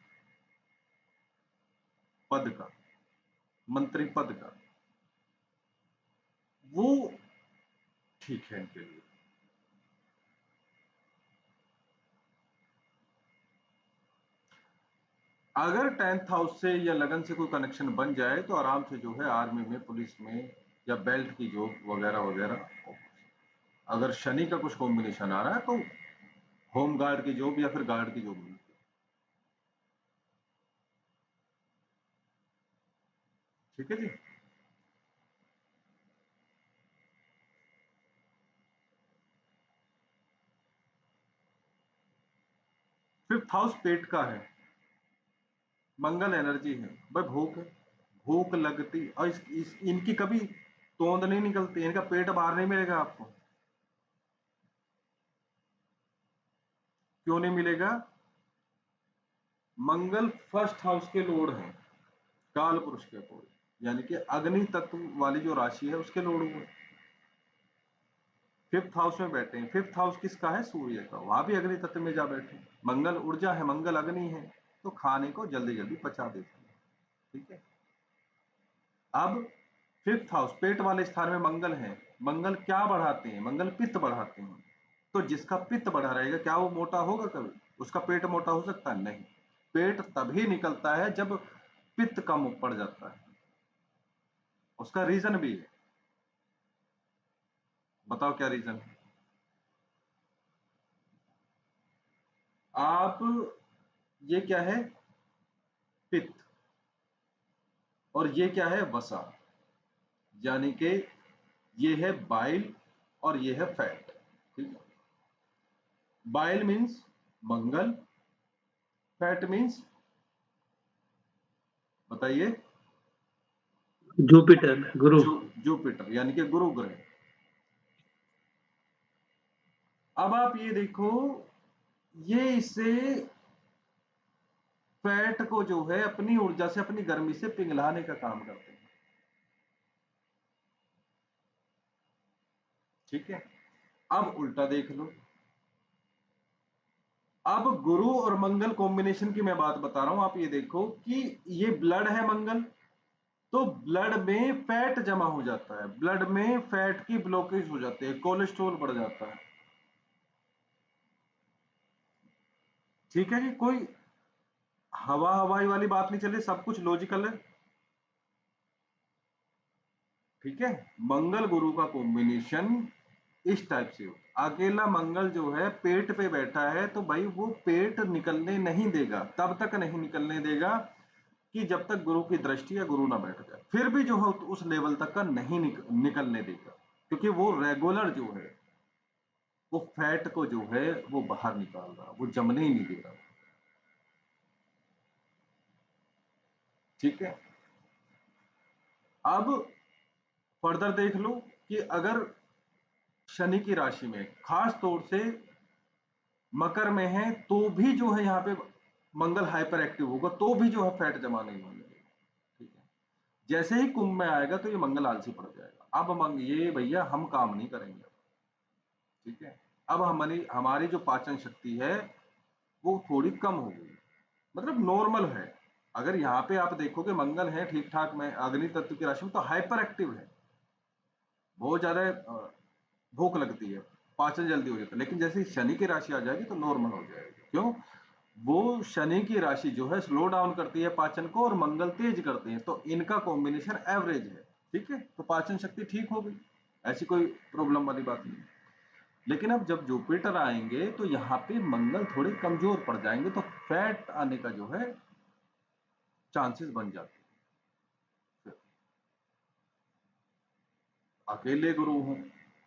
A: पद का, मंत्री पद का। वो ठीक है इनके लिए। अगर टेंथ हाउस से या लगन से कोई कनेक्शन बन जाए तो आराम से जो है आर्मी में, पुलिस में, या बेल्ट की जॉब वगैरह वगैरह। अगर शनि का कुछ कॉम्बिनेशन आ रहा है तो होम गार्ड की जॉब या फिर गार्ड की जॉब मिलती है। ठीक है जी। फिफ्थ हाउस पेट का है, मंगल एनर्जी है भाई, भूख है, भूख लगती, और इनकी कभी तोंद नहीं निकलती, इनका पेट बाहर नहीं मिलेगा आपको। क्यों नहीं मिलेगा? मंगल फर्स्ट हाउस के लॉर्ड हैं, काल पुरुष के लॉर्ड, यानी कि अग्नि तत्व वाली जो राशि है उसके लॉर्ड हुए, फिफ्थ हाउस में बैठे हैं। फिफ्थ हाउस किसका है? सूर्य का, वहां भी अग्नि तत्व में जा बैठे। मंगल ऊर्जा है, मंगल अग्नि है, तो खाने को जल्दी जल्दी पचा देते हैं। ठीक है, अब फिफ्थ हाउस पेट वाले स्थान में मंगल है, मंगल क्या बढ़ाते हैं? मंगल पित्त बढ़ाते हैं। तो जिसका पित्त बढ़ा रहेगा, क्या वो मोटा होगा? कभी उसका पेट मोटा हो सकता है? नहीं। पेट तभी निकलता है जब पित्त कम पड़ जाता है। उसका रीजन भी है, बताओ क्या रीजन है? आप, ये क्या है? पित्त, और ये क्या है? वसा, यानी कि ये है बाइल और ये है फैट। ठीक है, बाइल मीन्स मंगल, फैट मीन्स बताइए?
C: जुपिटर, गुरु।
A: जुपिटर, यानी कि गुरु ग्रह। अब आप ये देखो, ये इसे फैट को जो है अपनी ऊर्जा से, अपनी गर्मी से पिघलाने का काम करते हैं। ठीक है, अब उल्टा देख लो। अब गुरु और मंगल कॉम्बिनेशन की मैं बात बता रहा हूं। आप ये देखो कि ये ब्लड है मंगल, तो ब्लड में फैट जमा हो जाता है, ब्लड में फैट की ब्लॉकेज हो जाती है, कोलेस्ट्रॉल बढ़ जाता है। ठीक है जी, कोई हवा हवाई वाली बात नहीं चली, सब कुछ लॉजिकल है। ठीक है, मंगल गुरु का कॉम्बिनेशन इस टाइप से हो। अकेला मंगल जो है पेट पे बैठा है, तो भाई वो पेट निकलने नहीं देगा, तब तक नहीं निकलने देगा कि जब तक गुरु की दृष्टि या गुरु ना बैठ जाए। फिर भी जो है उस लेवल तक का नहीं निकलने देगा, क्योंकि वो रेगुलर जो है वो फैट को जो है वो बाहर निकाल रहा, वो जमने ही नहीं दे रहा। ठीक है, अब फर्दर देख लो कि अगर शनि की राशि में, खास तौर से मकर में है, तो भी जो है यहाँ पे मंगल हाइपर एक्टिव होगा, तो भी जो है फैट जमा नहीं होने देगा। ठीक है, जैसे ही कुंभ में आएगा तो ये मंगल आलसी पड़ जाएगा। अब ये भैया हम काम नहीं करेंगे। ठीक है, अब हमारी जो पाचन शक्ति है वो थोड़ी कम हो गई, मतलब नॉर्मल है। अगर यहाँ पे आप देखोगे मंगल है ठीक ठाक में, अग्नि तत्व की राशि में, तो हाइपर एक्टिव है, बहुत ज्यादा भूख लगती है, पाचन जल्दी हो जाता है। लेकिन जैसे शनि की राशि आ जाएगी तो नॉर्मल हो जाएगी। क्यों? वो शनि की राशि जो है स्लो डाउन करती है पाचन को, और मंगल तेज करते हैं, तो इनका कॉम्बिनेशन एवरेज है। ठीक है, तो पाचन शक्ति ठीक हो गई, ऐसी कोई प्रॉब्लम वाली बात नहीं। लेकिन अब जब जुपिटर आएंगे तो यहाँ पे मंगल थोड़े कमजोर पड़ जाएंगे, तो फैट आने का जो है चांसेस बन जाते हैं। अकेले गुरु हो,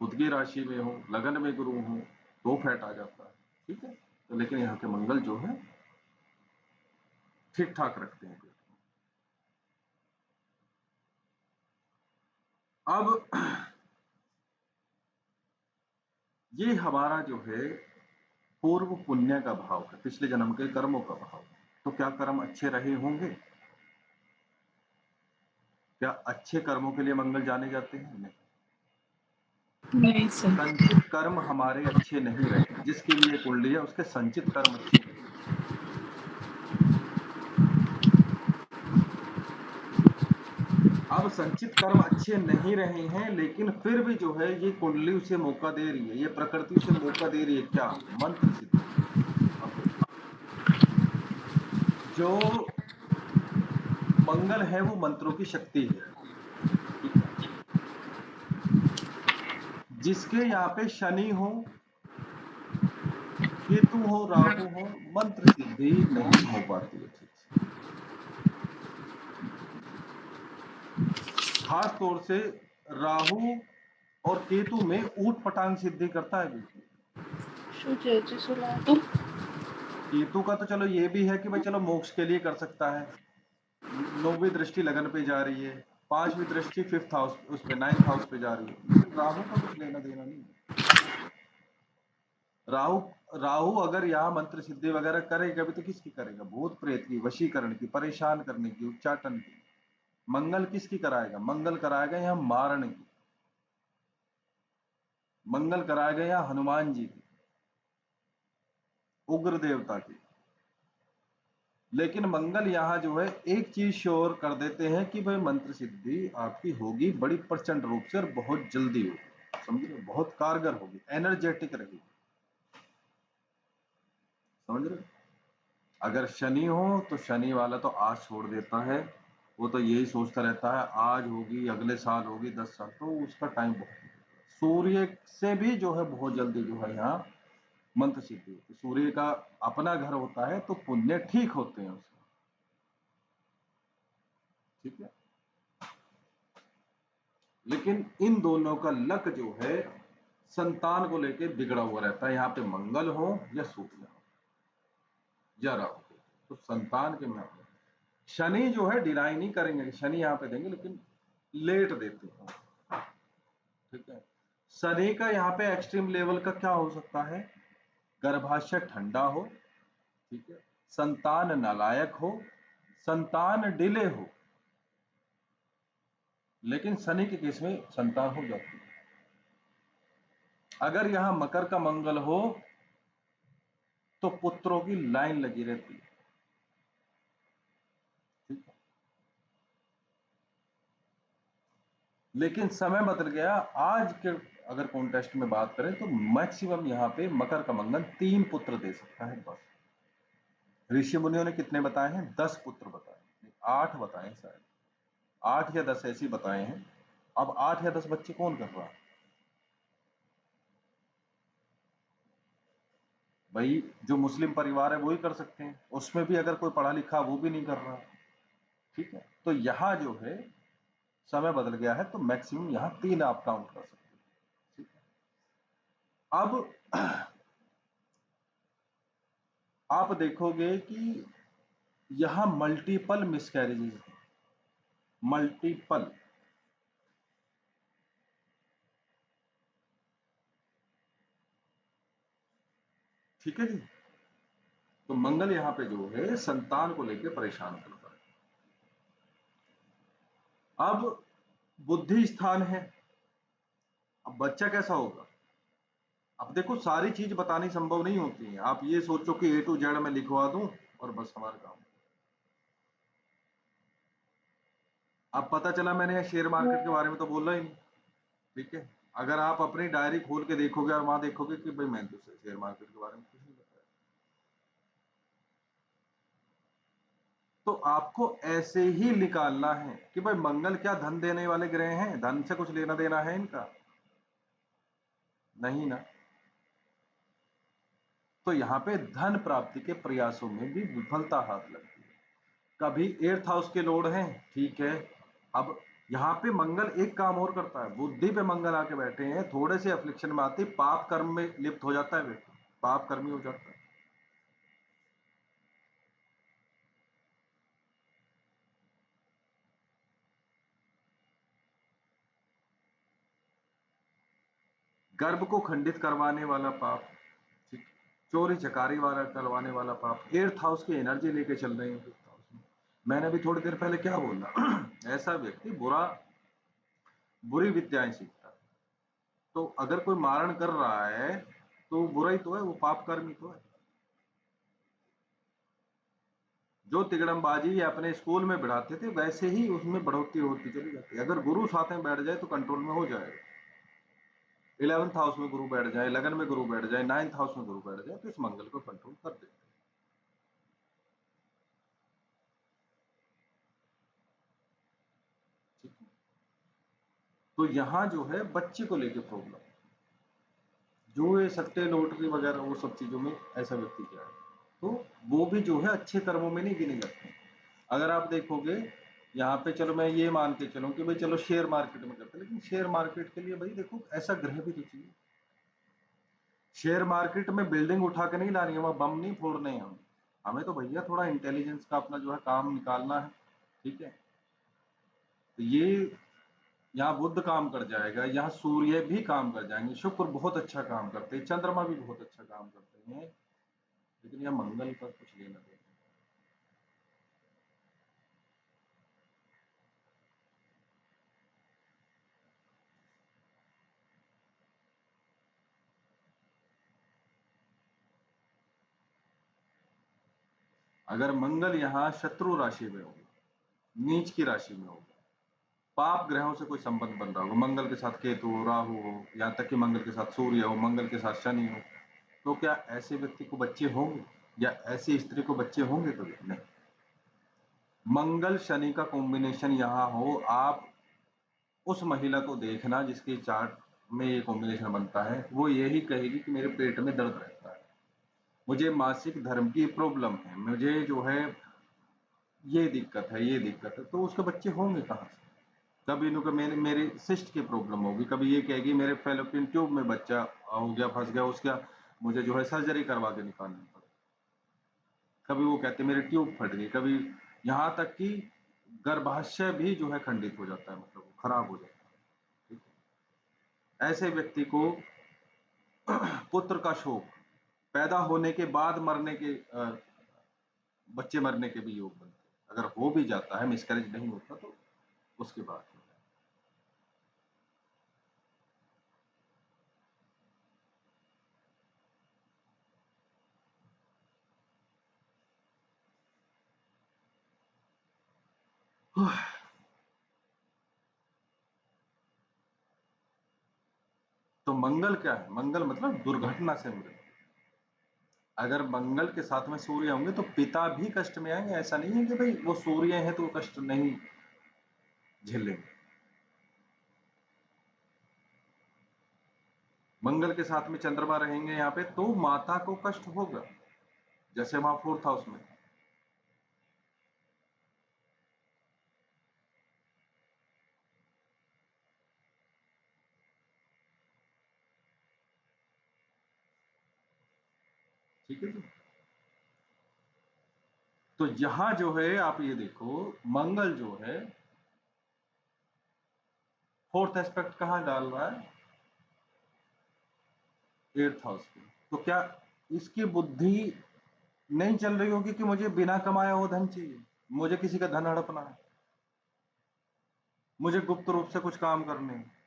A: खुद की राशि में हो, लगन में गुरु हो, तो फैट आ जाता है। ठीक है, तो लेकिन यहाँ के मंगल जो है ठीक ठाक रखते हैं। अब ये हमारा जो है पूर्व पुण्य का भाव है, पिछले जन्म के कर्मों का भाव है। तो क्या कर्म अच्छे रहे होंगे? क्या अच्छे कर्मों के लिए मंगल जाने जाते हैं?
B: नहीं सर।
A: संचित कर्म हमारे अच्छे नहीं रहे, जिसके लिए कुंडली है उसके संचित कर्म अच्छे नहीं। अब संचित कर्म अच्छे नहीं रहे हैं, लेकिन फिर भी जो है ये कुंडली उसे मौका दे रही है, ये प्रकृति उसे मौका दे रही है। क्या? मंत्र सिद्धि। अब देखो, जो मंगल है वो मंत्रों की शक्ति है। ठीक है, जिसके यहाँ पे शनि हो, केतु हो, राहु हो, मंत्र सिद्धि नहीं हो पाती है ठीक से। खास तौर से राहु और केतु में ऊट पटांग सिद्धि करता है बिल्कुल। केतु का तो चलो ये भी है कि भाई चलो मोक्ष के लिए कर सकता है, 9वीं दृष्टि लगन पे जा रही है, 5वीं दृष्टि 5th हाउस उस पे 9th हाउस पे जा रही है, लेकिन राहु का कुछ लेना देना नहीं है। राहु राहु अगर यहाँ मंत्र सिद्धि वगैरह करेगा भी तो किसकी करेगा? भूत प्रेत की, वशीकरण की, परेशान करने की, उच्चाटन की। मंगल किसकी कराएगा? मंगल कराएगा यहाँ मारण की, मंगल कराएगा यहाँ हनुमान जी की, उग्र देवता की। लेकिन मंगल यहाँ जो है एक चीज श्योर कर देते हैं कि भाई मंत्र सिद्धि आपकी होगी बड़ी प्रचंड रूप से और बहुत जल्दी होगी, समझ रहे हो? बहुत कारगर होगी, एनर्जेटिक रहेगी, समझ रहे हो? अगर शनि हो तो शनि वाला तो आज छोड़ देता है, वो तो यही सोचता रहता है आज होगी, अगले साल होगी, 10 साल, तो उसका टाइम बहुत। सूर्य से भी जो है बहुत जल्दी जो है यहाँ मंत्र सिद्धि होती है। सूर्य का अपना घर होता है तो पुण्य ठीक होते हैं उसमें, ठीक है। लेकिन इन दोनों का लक जो है संतान को लेके बिगड़ा हुआ रहता है, यहाँ पे मंगल हो या सूर्य हो या राहु हो, तो संतान के में शनि जो है डिनाई नहीं करेंगे कि शनि यहाँ पे देंगे, लेकिन लेट देते हैं, ठीक है। शनि का यहाँ पे एक्सट्रीम लेवल का क्या हो सकता है? गर्भाशय ठंडा हो, ठीक है, संतान नालायक हो, संतान डिले हो, लेकिन शनि के केस में संतान हो जाती है। अगर यहां मकर का मंगल हो तो पुत्रों की लाइन लगी रहती है, ठीक है। लेकिन समय बदल गया, आज के अगर कॉन्टेस्ट में बात करें तो मैक्सिमम यहाँ पे मकर का मंगल 3 पुत्र दे सकता है बस। ऋषि मुनियों ने कितने बताए हैं? 10 पुत्र बताए, 8 बताए शायद, 8 या 10 ऐसे बताए हैं। अब 8 या 10 बच्चे कौन कर रहा है भाई? जो मुस्लिम परिवार है वो ही कर सकते हैं, उसमें भी अगर कोई पढ़ा लिखा वो भी नहीं कर रहा, ठीक है। तो यहाँ जो है समय बदल गया है, तो मैक्सिमम यहाँ 3 आप काउंट कर सकते हैं, ठीक है। अब आप देखोगे कि यहाँ मल्टीपल मिसकैरेजेस हैं, मल्टीपल, ठीक है जी। तो मंगल यहाँ पे जो है संतान को लेकर परेशान करता है। अब बुद्धि स्थान है, अब बच्चा कैसा होगा? अब देखो सारी चीज बतानी संभव नहीं होती है, आप ये सोचो कि A to Z में लिखवा दूं और बस हमारा काम। अब पता चला मैंने शेयर मार्केट के बारे में तो बोला ही नहीं, ठीक है। अगर आप अपनी डायरी खोल के देखोगे और वहां देखोगे कि भाई मैंने तो शेयर मार्केट के बारे में कुछ नहीं बताया, तो आपको ऐसे ही निकालना है कि भाई मंगल क्या धन देने वाले ग्रह हैं? धन से कुछ लेना देना है इनका? नहीं ना। तो यहाँ पे धन प्राप्ति के प्रयासों में भी विफलता हाथ लगती है। कभी 8th हाउस के लोड हैं, ठीक है। अब यहाँ पे मंगल एक काम और करता है, बुद्धि पे मंगल आके बैठे हैं, थोड़े से अफ्लिक्शन में आती पाप कर्म में लिप्त हो जाता है व्यक्ति, पाप कर्मी हो जाता है। गर्भ को खंडित करवाने वाला पाप, ठीक, चोरी चकारी वाला करवाने वाला पाप, 8th हाउस की एनर्जी लेके चल रहे हैं 5th हाउस में। मैंने अभी थोड़ी देर पहले क्या बोला ऐसा व्यक्ति बुरी विद्याएं सीखता है। तो अगर कोई मारण कर रहा है तो बुरा ही तो है, वो पाप कर्मी तो है। जो तिगड़मबाजी अपने स्कूल में बढ़ाते थे वैसे ही उसमें बढ़ोतरी होती चली जाती है। अगर गुरु साथ में बैठ जाए तो कंट्रोल में हो जाएगा। 11th हाउस में गुरु बैठ जाए, लगन में गुरु बैठ जाए, 9th हाउस में गुरु बैठ जाए, तो इस मंगल को कंट्रोल कर देते हैं, ठीक है। तो यहाँ जो है बच्चे को लेके प्रॉब्लम, जुए सट्टे लॉटरी वगैरह वो सब चीजों में ऐसा व्यक्ति क्या है, तो वो भी जो है अच्छे कर्मों में नहीं गिने जाते हैं। अगर आप देखोगे यहाँ पे, चलो मैं ये मान के चलूं कि भाई चलो शेयर मार्केट में करते, लेकिन शेयर मार्केट के लिए भाई देखो ऐसा ग्रह भी तो चाहिए। शेयर मार्केट में बिल्डिंग उठा के नहीं लानी है, वहां बम नहीं फोड़ने हैं हमें तो भैया थोड़ा इंटेलिजेंस का अपना जो है काम निकालना है, ठीक है। तो ये यहाँ बुध काम कर जाएगा, यहाँ सूर्य भी काम कर जाएंगे, शुक्र बहुत अच्छा काम करते हैं, चंद्रमा भी बहुत अच्छा काम करते हैं, लेकिन यहाँ मंगल का कुछ लेना देना। अगर मंगल यहाँ शत्रु राशि में होगा, नीच की राशि में होगा, पाप ग्रहों से कोई संबंध बन रहा होगा, मंगल के साथ केतु हो, राहु हो, यहाँ तक कि मंगल के साथ सूर्य हो, मंगल के साथ शनि हो, तो क्या ऐसे व्यक्ति को बच्चे होंगे या ऐसी स्त्री को बच्चे होंगे कभी? नहीं। मंगल शनि का कॉम्बिनेशन यहाँ हो, आप उस महिला को देखना जिसके चार्ट में ये कॉम्बिनेशन बनता है, वो यही कहेगी कि मेरे पेट में दर्द रहता है, मुझे मासिक धर्म की प्रॉब्लम है, मुझे जो है ये दिक्कत है, ये दिक्कत है, तो उसके बच्चे होंगे कहाँ से? कभी इनको मेरी सिस्ट की प्रॉब्लम होगी, कभी ये कहेगी मेरे फेलोपियन ट्यूब में बच्चा हो गया, फंस गया, उसका मुझे जो है सर्जरी करवा के निकालनी पड़ी, कभी वो कहते मेरी ट्यूब फट गई, कभी यहाँ तक कि गर्भाशय भी जो है खंडित हो जाता है, मतलब खराब हो जाता है। ठीक है? ऐसे व्यक्ति को पुत्र का शोक, पैदा होने के बाद मरने के बच्चे मरने के भी योग बनते हैं, अगर हो भी जाता है, मिसकैरेज नहीं होता तो उसके बाद तो मंगल क्या है? मंगल मतलब दुर्घटना से मृत्यु। अगर मंगल के साथ में सूर्य होंगे तो पिता भी कष्ट में आएंगे, ऐसा नहीं है कि भाई वो सूर्य है तो वो कष्ट नहीं झेलेंगे। मंगल के साथ में चंद्रमा रहेंगे यहाँ पे तो माता को कष्ट होगा, जैसे वहां 4th हाउस में। ठीक है जी। तो यहां जो है आप ये देखो, मंगल जो है 4th एस्पेक्ट कहां डाल रहा है? 8th हाउस पे। तो क्या इसकी बुद्धि नहीं चल रही होगी कि मुझे बिना कमाया हुआ धन चाहिए, मुझे किसी का धन हड़पना है, मुझे गुप्त रूप से कुछ काम करने हैं?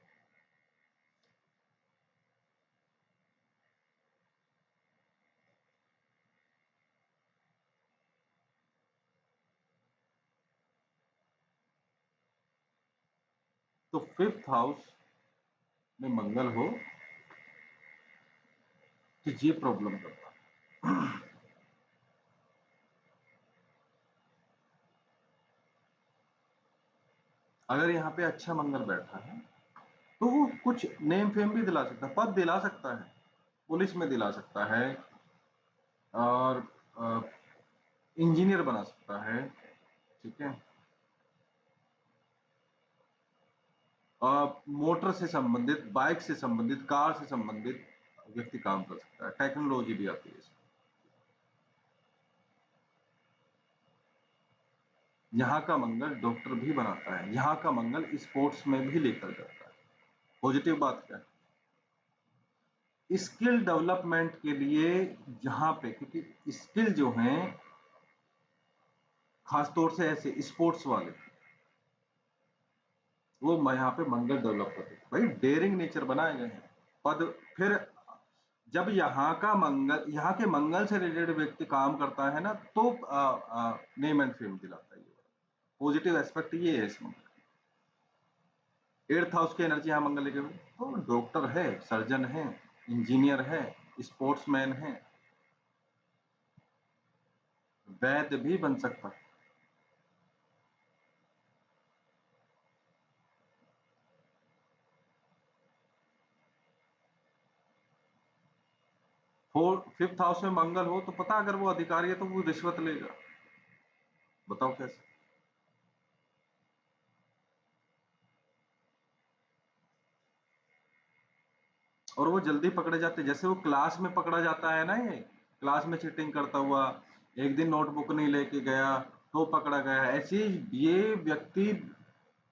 A: तो 5th हाउस में मंगल हो तो ये प्रॉब्लम करता है। अगर यहाँ पे अच्छा मंगल बैठा है तो वो कुछ नेम फेम भी दिला सकता है, पद दिला सकता है, पुलिस में दिला सकता है, और इंजीनियर बना सकता है। ठीक है। मोटर से संबंधित, बाइक से संबंधित, कार से संबंधित व्यक्ति काम कर सकता है, टेक्नोलॉजी भी आती है इसमें। यहाँ का मंगल डॉक्टर भी बनाता है, यहाँ का मंगल स्पोर्ट्स में भी लेकर जाता है। पॉजिटिव बात क्या है? स्किल डेवलपमेंट के लिए यहाँ पे, क्योंकि स्किल जो है खासतौर से ऐसे स्पोर्ट्स वाले, वो यहाँ पे मंगल डेवलप करते हैं, भाई डेयरिंग नेचर बनाए गए हैं पद। फिर जब यहाँ का मंगल, यहाँ के मंगल से रिलेटेड व्यक्ति काम करता है ना, तो नेम एंड फेम दिलाता है। पॉजिटिव एस्पेक्ट ये है इसमें। 8th हाउस की एनर्जी यहाँ मंगल लेके, तो डॉक्टर है, सर्जन है, इंजीनियर है, स्पोर्ट्समैन है, वैद्य भी बन सकता है। फिफ्थ हाउस में मंगल हो तो पता, अगर वो अधिकारी है तो वो रिश्वत लेगा, बताओ कैसे? और वो जल्दी पकड़े जाते, जैसे वो क्लास में पकड़ा जाता है ना, ये क्लास में चीटिंग करता हुआ, एक दिन नोटबुक नहीं लेके गया, तो पकड़ा गया। ऐसे ये व्यक्ति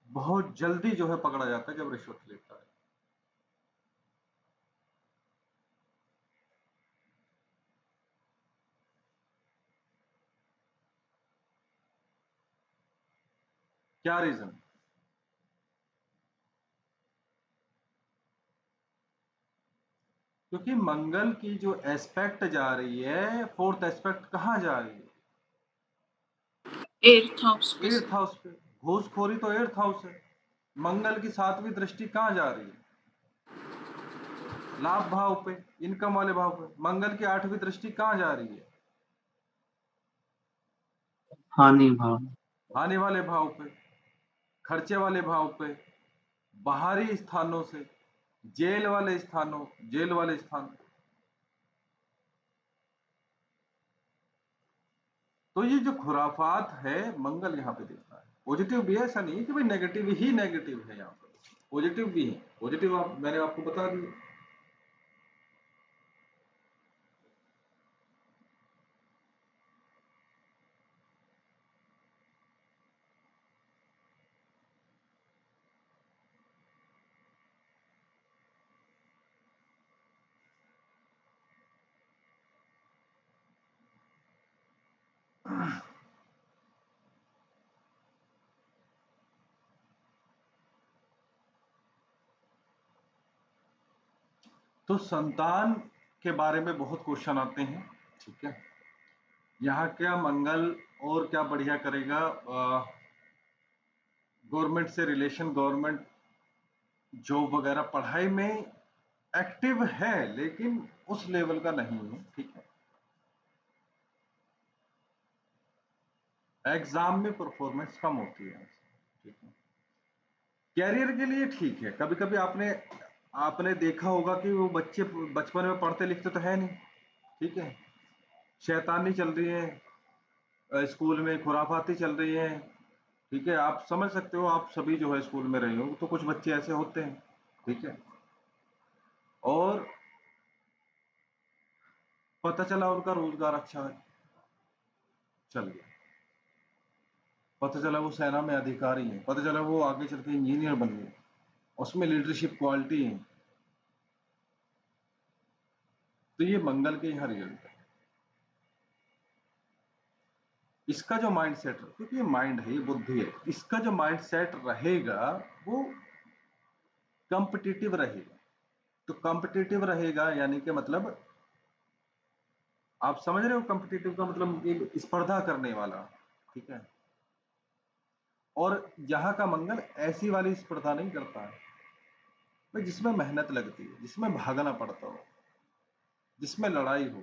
A: बहुत जल्दी जो है पकड़ा जाता है जब रिश्वत लेता है। क्या रीजन? क्योंकि मंगल की जो एस्पेक्ट जा रही है, फोर्थ एस्पेक्ट कहाँ जा रही है?
B: 8th हाउस पे
A: एट्थ हाउस पे। घूसखोरी तो एट्थ हाउस है। मंगल की 7वीं दृष्टि कहाँ जा रही है? लाभ भाव पे, इनकम वाले भाव पे। मंगल की 8वीं दृष्टि कहाँ जा रही है?
C: हानि भाव।
A: आने वाले भाव पे, खर्चे वाले भाव पे, बाहरी स्थानों से, जेल वाले स्थानों, जेल वाले स्थान। तो ये जो खुराफात है मंगल यहाँ पे देता है। पॉजिटिव भी है, ऐसा नहीं है कि भाई नेगेटिव ही नेगेटिव है, यहाँ पर पॉजिटिव भी है। पॉजिटिव मैंने आपको बता दिया। तो संतान के बारे में बहुत क्वेश्चन आते हैं, ठीक है। यहाँ क्या मंगल और क्या बढ़िया करेगा? गवर्नमेंट से रिलेशन, गवर्नमेंट जॉब वगैरह, पढ़ाई में एक्टिव है लेकिन उस लेवल का नहीं है, ठीक है। एग्जाम में परफॉर्मेंस कम होती है, ठीक है। कैरियर के लिए ठीक है। कभी कभी आपने आपने देखा होगा कि वो बच्चे बचपन में पढ़ते लिखते तो है नहीं, ठीक है। शैतानी चल रही है, स्कूल में खुराफाती चल रही है, ठीक है। आप समझ सकते हो, आप सभी जो है स्कूल में रहे हो, तो कुछ बच्चे ऐसे होते हैं, ठीक है। और पता चला उनका रोजगार अच्छा है, चल गया। पता चला वो सेना में अधिकारी है, पता चला वो आगे चल के इंजीनियर बन गए, उसमें लीडरशिप क्वालिटी है। तो ये मंगल के यहाँ रिजल्ट है। इसका जो माइंड सेट, क्योंकि ये माइंड है, ये बुद्धि है, इसका जो माइंड सेट रहेगा वो कॉम्पिटिटिव रहेगा। तो कॉम्पिटिटिव रहेगा यानी कि मतलब, आप समझ रहे हो कॉम्पिटिटिव का मतलब? ये स्पर्धा करने वाला, ठीक है। और यहाँ का मंगल ऐसी वाली स्पर्धा नहीं करता है भाई, जिसमें मेहनत लगती है, जिसमें भागना पड़ता हो, जिसमें लड़ाई हो,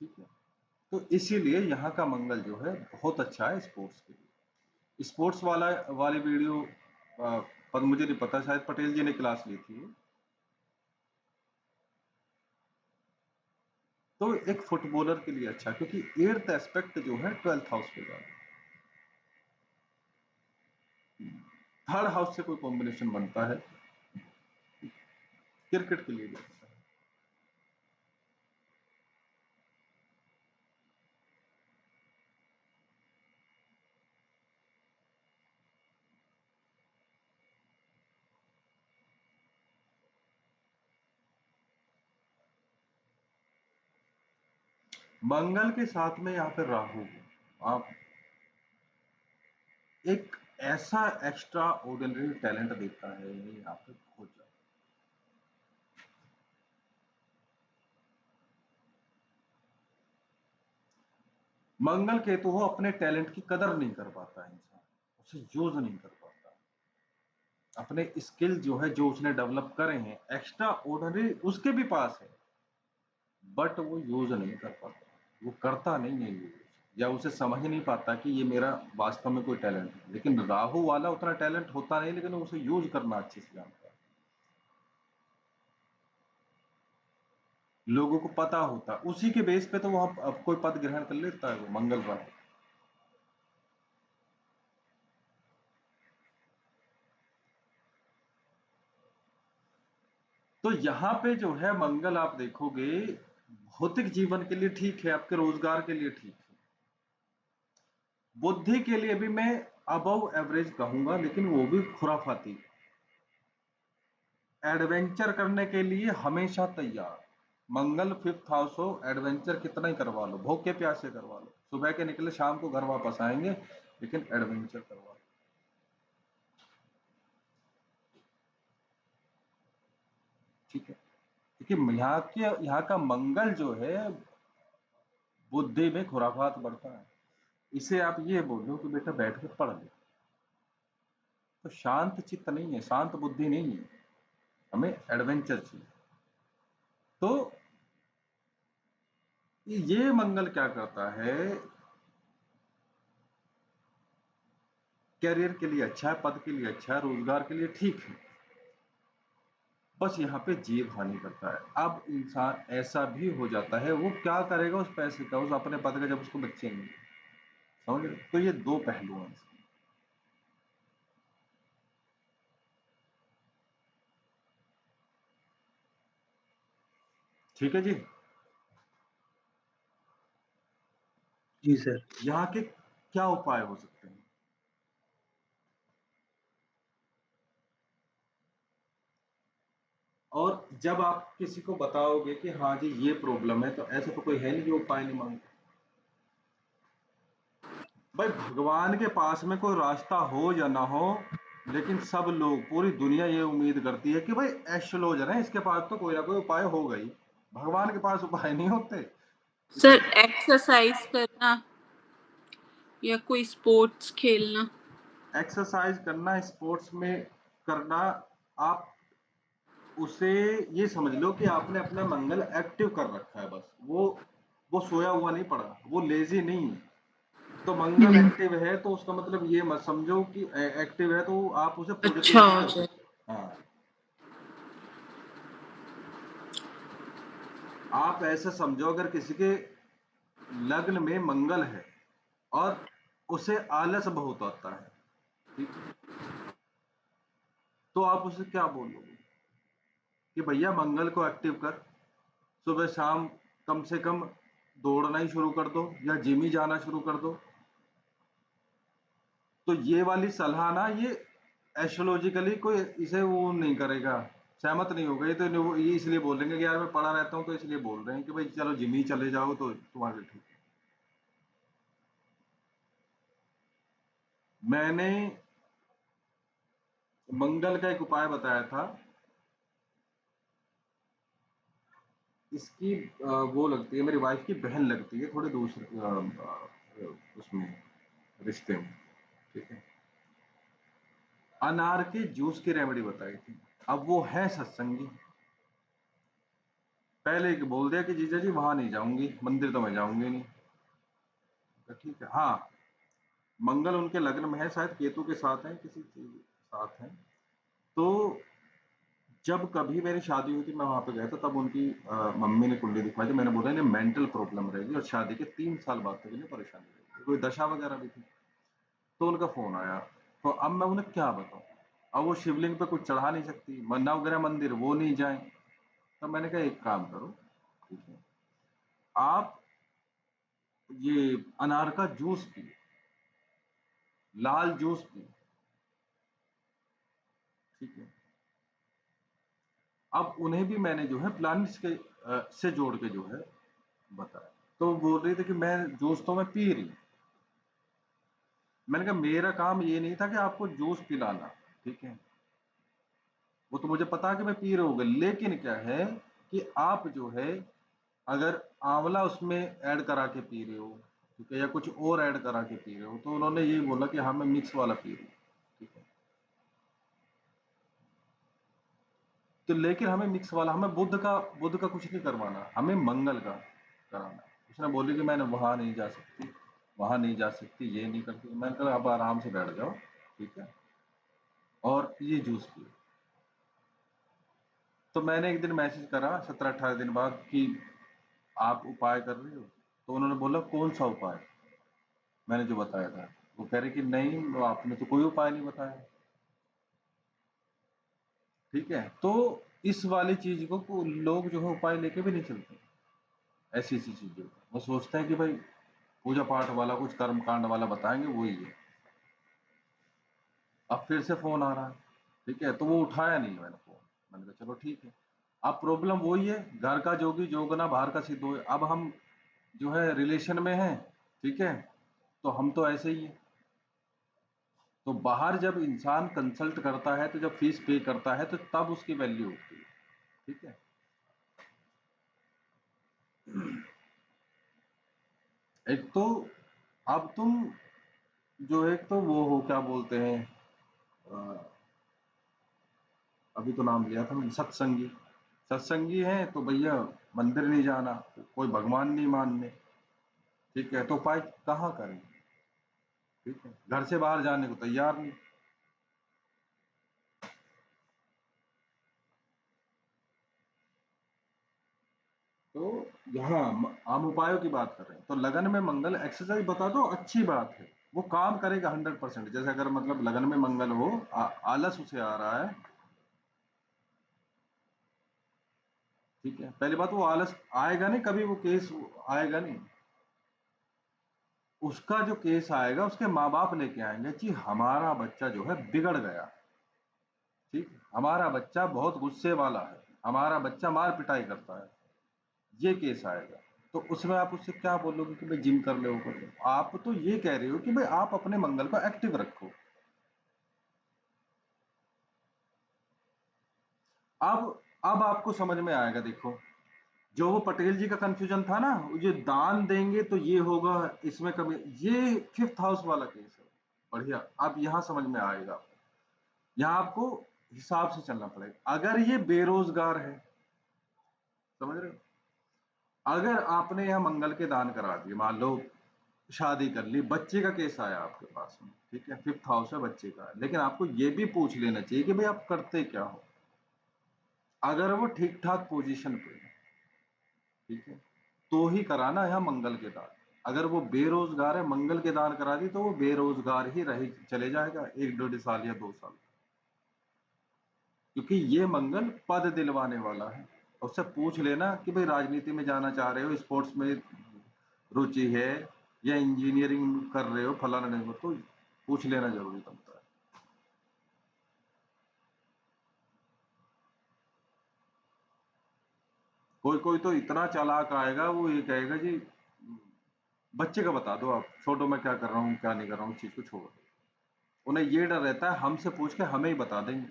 A: ठीक है। तो इसीलिए यहाँ का मंगल जो है बहुत अच्छा है स्पोर्ट्स के लिए। स्पोर्ट्स वाली वीडियो पर मुझे नहीं पता, शायद पटेल जी ने क्लास ली थी। तो एक फुटबॉलर के लिए अच्छा, क्योंकि 8th एस्पेक्ट जो है 12th हाउस पे जाता है, 3rd हाउस से कोई कॉम्बिनेशन बनता है, क्रिकेट के लिए भी अच्छा है। मंगल के साथ में यहाँ पे राहु, आप एक ऐसा एक्स्ट्रा ऑर्डिनरी टैलेंट देता है यहाँ पे बहुत ज्यादा। मंगल केतु हो, अपने टैलेंट की कदर नहीं कर पाता है इंसान, उसे यूज नहीं कर पाता। अपने स्किल जो है, जो उसने डेवलप करे हैं एक्स्ट्रा ऑर्डिनरी, उसके भी पास है, बट वो यूज नहीं कर पाता, वो करता नहीं है यूज, या उसे समझ नहीं पाता कि ये मेरा वास्तव में कोई टैलेंट है। लेकिन राहु वाला उतना टैलेंट होता नहीं, लेकिन उसे यूज करना अच्छे से जानता है। लोगों को पता होता, उसी के बेस पे तो वहां अब कोई पद ग्रहण कर लेता है वो मंगल पर। तो यहाँ पे जो है मंगल आप देखोगे भौतिक जीवन के लिए ठीक है, आपके रोजगार के लिए ठीक है। बुद्धि के लिए भी मैं अबव एवरेज कहूंगा, लेकिन वो भी खुराफाती। एडवेंचर करने के लिए हमेशा तैयार। मंगल 5th हाउस हो, एडवेंचर कितना ही करवा लो, भूखे प्यासे करवा लो, सुबह के निकले शाम को घर वापस आएंगे, लेकिन एडवेंचर करवा लो। ठीक है, क्योंकि यहाँ का मंगल जो है बुद्धि में खुराफात बढ़ता है। इसे आप ये बोलो कि बेटा बैठ के पढ़ ले, तो शांत चित्त नहीं है, शांत बुद्धि नहीं है, हमें एडवेंचर चाहिए। तो ये मंगल क्या करता है, कैरियर के लिए अच्छा है, पद के लिए अच्छा है, रोजगार के लिए ठीक है, बस यहाँ पे जीव हानि करता है। अब इंसान ऐसा भी हो जाता है, वो क्या करेगा उस पैसे का, उस अपने पद का, जब उसको बच्चे नहीं, समझ रहे? तो ये दो पहलू हैं इसके। ठीक है जी।
C: जी सर।
A: यहाँ के क्या उपाय हो सकते हैं? और जब आप किसी को बताओगे कि हाँ जी ये प्रॉब्लम है, तो ऐसा तो कोई है नहीं जो उपाय नहीं मांगे। भाई भगवान के पास में कोई रास्ता हो या ना हो, लेकिन सब लोग, पूरी दुनिया ये उम्मीद करती है कि भाई एस्ट्रोलॉजर है, इसके पास तो कोई ना कोई उपाय होगा ही। भगवान के पास उपाय नहीं होते।
B: सर एक्सरसाइज करना या कोई स्पोर्ट्स खेलना।
A: एक्सरसाइज करना, स्पोर्ट्स में करना, आप उसे ये समझ लो कि आपने अपना मंगल एक्टिव कर रखा है, बस वो सोया हुआ नहीं पड़ा, वो लेजी नहीं है। तो मंगल एक्टिव है तो उसका मतलब ये मत समझो कि एक्टिव है तो आप उसे
B: अच्छा
A: पॉजिटिविटी
B: हो
A: कर
B: जाए।
A: सकते। हाँ, आप ऐसा समझो, अगर किसी के लग्न में मंगल है और उसे आलस बहुत आता है, ठीक है, तो आप उसे क्या बोलोगे कि भैया मंगल को एक्टिव कर, सुबह शाम कम से कम दौड़ना ही शुरू कर दो या जिम ही जाना शुरू कर दो। तो ये वाली सलाह ना, ये एस्ट्रोलॉजिकली कोई इसे वो नहीं करेगा, सहमत नहीं होगा। ये तो ये इसलिए बोलेंगे कि यार मैं पढ़ा रहता हूँ तो इसलिए बोल रहे हैं कि भाई चलो जिम ही चले जाओ तो तुम्हारे ठीक है। मैंने मंगल का एक उपाय बताया था, इसकी वो लगती है, मेरी वाइफ की बहन लगती है, थोड़े दूसरे उसमें रिश्ते में, ठीक है। अनार के जूस की रेमेडी बताई थी। अब वो है सत्संगी, पहले ही बोल दिया कि जीजा जी वहां नहीं जाऊंगी, मंदिर तो मैं जाऊंगी नहीं। तो ठीक है, हाँ मंगल उनके लग्न में है, शायद केतु के साथ है, किसी चीज साथ है। तो जब कभी मेरी शादी हुई थी, मैं वहां पे गया था, तब उनकी मम्मी ने कुंडली दिखवाई थी। मैंने बोला इन्हें मेंटल प्रॉब्लम रहेगी और शादी के 3 साल बाद तक इन्हें परेशानी रहेगी, कोई दशा वगैरह भी थी। तो उनका फोन आया, तो अब मैं उन्हें क्या बताऊं, अब वो शिवलिंग पे कुछ चढ़ा नहीं सकती, नवग्रह मंदिर वो नहीं जाए। तो मैंने कहा एक काम करो, ठीक है, आप ये अनार का जूस पिए, लाल जूस पिए, ठीक है। अब उन्हें भी मैंने जो है प्लानिट्स के से जोड़ के जो है बताया। तो बोल रही थी कि मैं जूस तो मैं पी रही। मैंने कहा मेरा काम ये नहीं था कि आपको जूस पिलाना, ठीक है, वो तो मुझे पता कि मैं पी रहे होगे, लेकिन क्या है कि आप जो है अगर आंवला उसमें ऐड करा के पी रहे हो, ठीक है, या कुछ और ऐड करा के पी रहे हो, तो उन्होंने यही बोला कि हाँ मैं मिक्स वाला पी रही हूँ, ठीक है। तो लेकिन हमें मिक्स वाला, हमें बुध का कुछ नहीं करवाना, हमें मंगल का कराना। उसने बोली कि मैंने वहां नहीं जा सकती, वहां नहीं जा सकती, ये नहीं करती। मैंने कहा अब आराम से बैठ जाओ, ठीक है, और ये जूस पियो। तो मैंने एक दिन मैसेज करा 17-18 दिन बाद कि आप उपाय कर रही हो? तो उन्होंने बोला कौन सा उपाय, मैंने जो बताया था। वो कह रहे कि नहीं आपने तो कोई उपाय नहीं बताया, ठीक है। तो इस वाली चीज को लोग जो है उपाय लेके भी नहीं चलते। ऐसी ऐसी चीजें वो सोचते हैं कि भाई पूजा पाठ वाला कुछ कर्म कांड वाला बताएंगे वही है। अब फिर से फोन आ रहा है, ठीक है, तो वो उठाया नहीं मैंने फोन। मैंने कहा चलो ठीक है। अब प्रॉब्लम वही है, घर का जोगी जोगना बाहर का सिद्ध हो। अब हम जो है रिलेशन में हैं, ठीक है, तो हम तो ऐसे ही हैं। तो बाहर जब इंसान कंसल्ट करता है, तो जब फीस पे करता है, तो तब उसकी वैल्यू होती है, ठीक है। एक तो अब तुम जो एक तो वो हो क्या बोलते हैं, अ, अभी तो नाम लिया था मैंने, सत्संगी। सत्संगी है तो भैया मंदिर नहीं जाना, कोई भगवान नहीं मानने, ठीक है, तो उपाय कहाँ करें, ठीक है, घर से बाहर जाने को तैयार नहीं। तो यहाँ हम उपायों की बात कर रहे हैं, तो लगन में मंगल एक्सरसाइज बता दो, अच्छी बात है, वो काम करेगा 100%। जैसे अगर मतलब लगन में मंगल हो, आलस उसे आ रहा है, ठीक है, पहली बात वो आलस आएगा नहीं, कभी वो केस आएगा नहीं। उसका जो केस आएगा उसके माँ बाप लेके आएंगे कि हमारा बच्चा जो है बिगड़ गया, ठीक, हमारा बच्चा बहुत गुस्से वाला है, हमारा बच्चा मार पिटाई करता है, ये केस आएगा। तो उसमें आप उससे क्या बोलोगे कि भाई जिम कर ले, वो कर ले। आप तो ये कह रहे हो कि भाई आप अपने मंगल को एक्टिव रखो। अब आपको समझ में आएगा। देखो, जो वो पटेल जी का कंफ्यूजन था ना, जो दान देंगे तो ये होगा, इसमें कभी, ये फिफ्थ हाउस वाला केस है। बढ़िया, अब यहां समझ में आएगा। यहाँ आपको हिसाब से चलना पड़ेगा। अगर ये बेरोजगार है, समझ रहे हो, अगर आपने यहाँ मंगल के दान करा दिए, मान लो शादी कर ली, बच्चे का केस आया आपके पास में, ठीक है, फिफ्थ हाउस है, बच्चे का है, लेकिन आपको ये भी पूछ लेना चाहिए कि भाई आप करते क्या हो। अगर वो ठीक ठाक पोजीशन पे है, ठीक है, तो ही कराना यहाँ मंगल के दान। अगर वो बेरोजगार है, मंगल के दान करा दी तो वो बेरोजगार ही रहे, चले जाएगा 1-1.5 साल या 2 साल, क्योंकि ये मंगल पद दिलवाने वाला है। उससे पूछ लेना कि भाई राजनीति में जाना चाह रहे हो, स्पोर्ट्स में रुचि है, या इंजीनियरिंग कर रहे हो, फलाना नहीं, तो पूछ लेना जरूरी बनता है। कोई कोई तो इतना चालाक आएगा, वो ये कहेगा जी बच्चे का बता दो, आप छोड़ो मैं क्या कर रहा हूँ क्या नहीं कर रहा हूँ, चीज को छोड़ दो। उन्हें ये डर रहता है हमसे पूछ के हमें ही बता देंगे।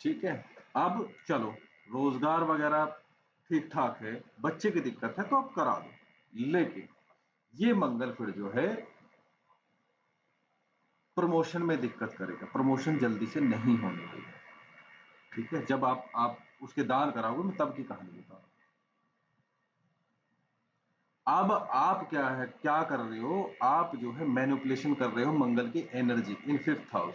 A: ठीक है, अब चलो, रोजगार वगैरह ठीक ठाक है, बच्चे की दिक्कत है तो आप करा दो, लेकिन ये मंगल फिर जो है प्रमोशन में दिक्कत करेगा, प्रमोशन जल्दी से नहीं होने देगा, ठीक है। जब आप उसके दान कराओगे, मैं तब की कहानी बता रहा हूं। अब आप क्या है, क्या कर रहे हो, आप जो है मैनिपुलेशन कर रहे हो मंगल की एनर्जी इन फिफ्थ हाउस।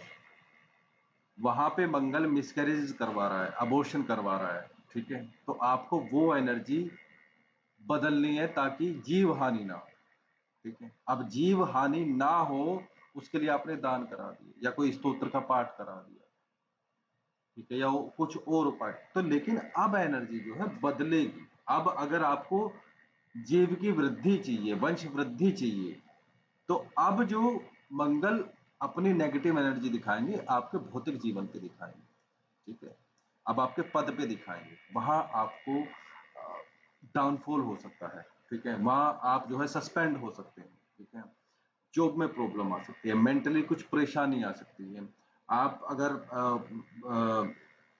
A: वहां पे मंगल मिसकैरेज करवा रहा है, अबॉर्शन करवा रहा है, ठीक है, तो आपको वो एनर्जी बदलनी है ताकि जीव हानि ना हो, ठीक है। अब जीव हानि ना हो, उसके लिए आपने दान करा दिया या कोई स्तोत्र का पाठ करा दिया, ठीक है, या कुछ और उपाय, तो लेकिन अब एनर्जी जो है बदलेगी। अब अगर आपको जीव की वृद्धि चाहिए, वंश वृद्धि चाहिए, तो अब जो मंगल अपनी नेगेटिव एनर्जी दिखाएंगे आपके भौतिक जीवन पे दिखाएंगे, ठीक है। अब आपके पद पे दिखाएंगे, वहां आपको डाउनफॉल हो सकता है, ठीक है, वहां आप जो है सस्पेंड हो सकते हैं, ठीक है, जॉब में प्रॉब्लम आ सकती है, मेंटली कुछ परेशानी आ सकती है। आप अगर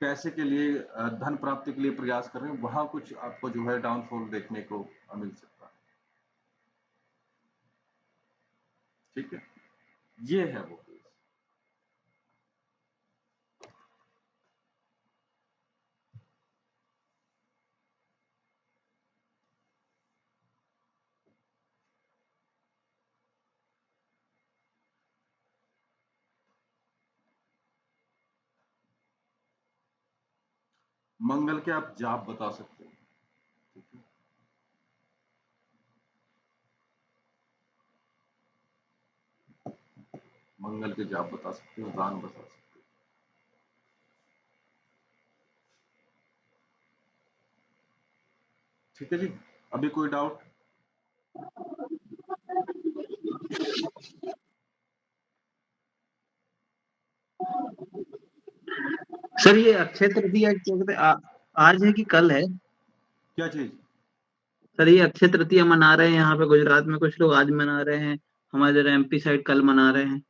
A: पैसे के लिए, धन प्राप्ति के लिए प्रयास कर रहे हैं, वहां कुछ आपको जो है डाउनफॉल देखने को मिल सकता है, ठीक है। ये है वो केस। मंगल के आप जाप बता सकते हैं, ठीक है। मंगल के जाप बता सकते हो, दान बता सकते हो। ठीक है जी, अभी कोई डाउट?
C: सर ये अक्षय तृतीया क्या कहते हैं, आज है कि कल है?
A: क्या चीज?
C: सर ये अक्षय तृतीया मना रहे हैं यहाँ पे गुजरात में, कुछ लोग आज मना रहे हैं, हमारे इधर एमपी साइड कल मना रहे हैं।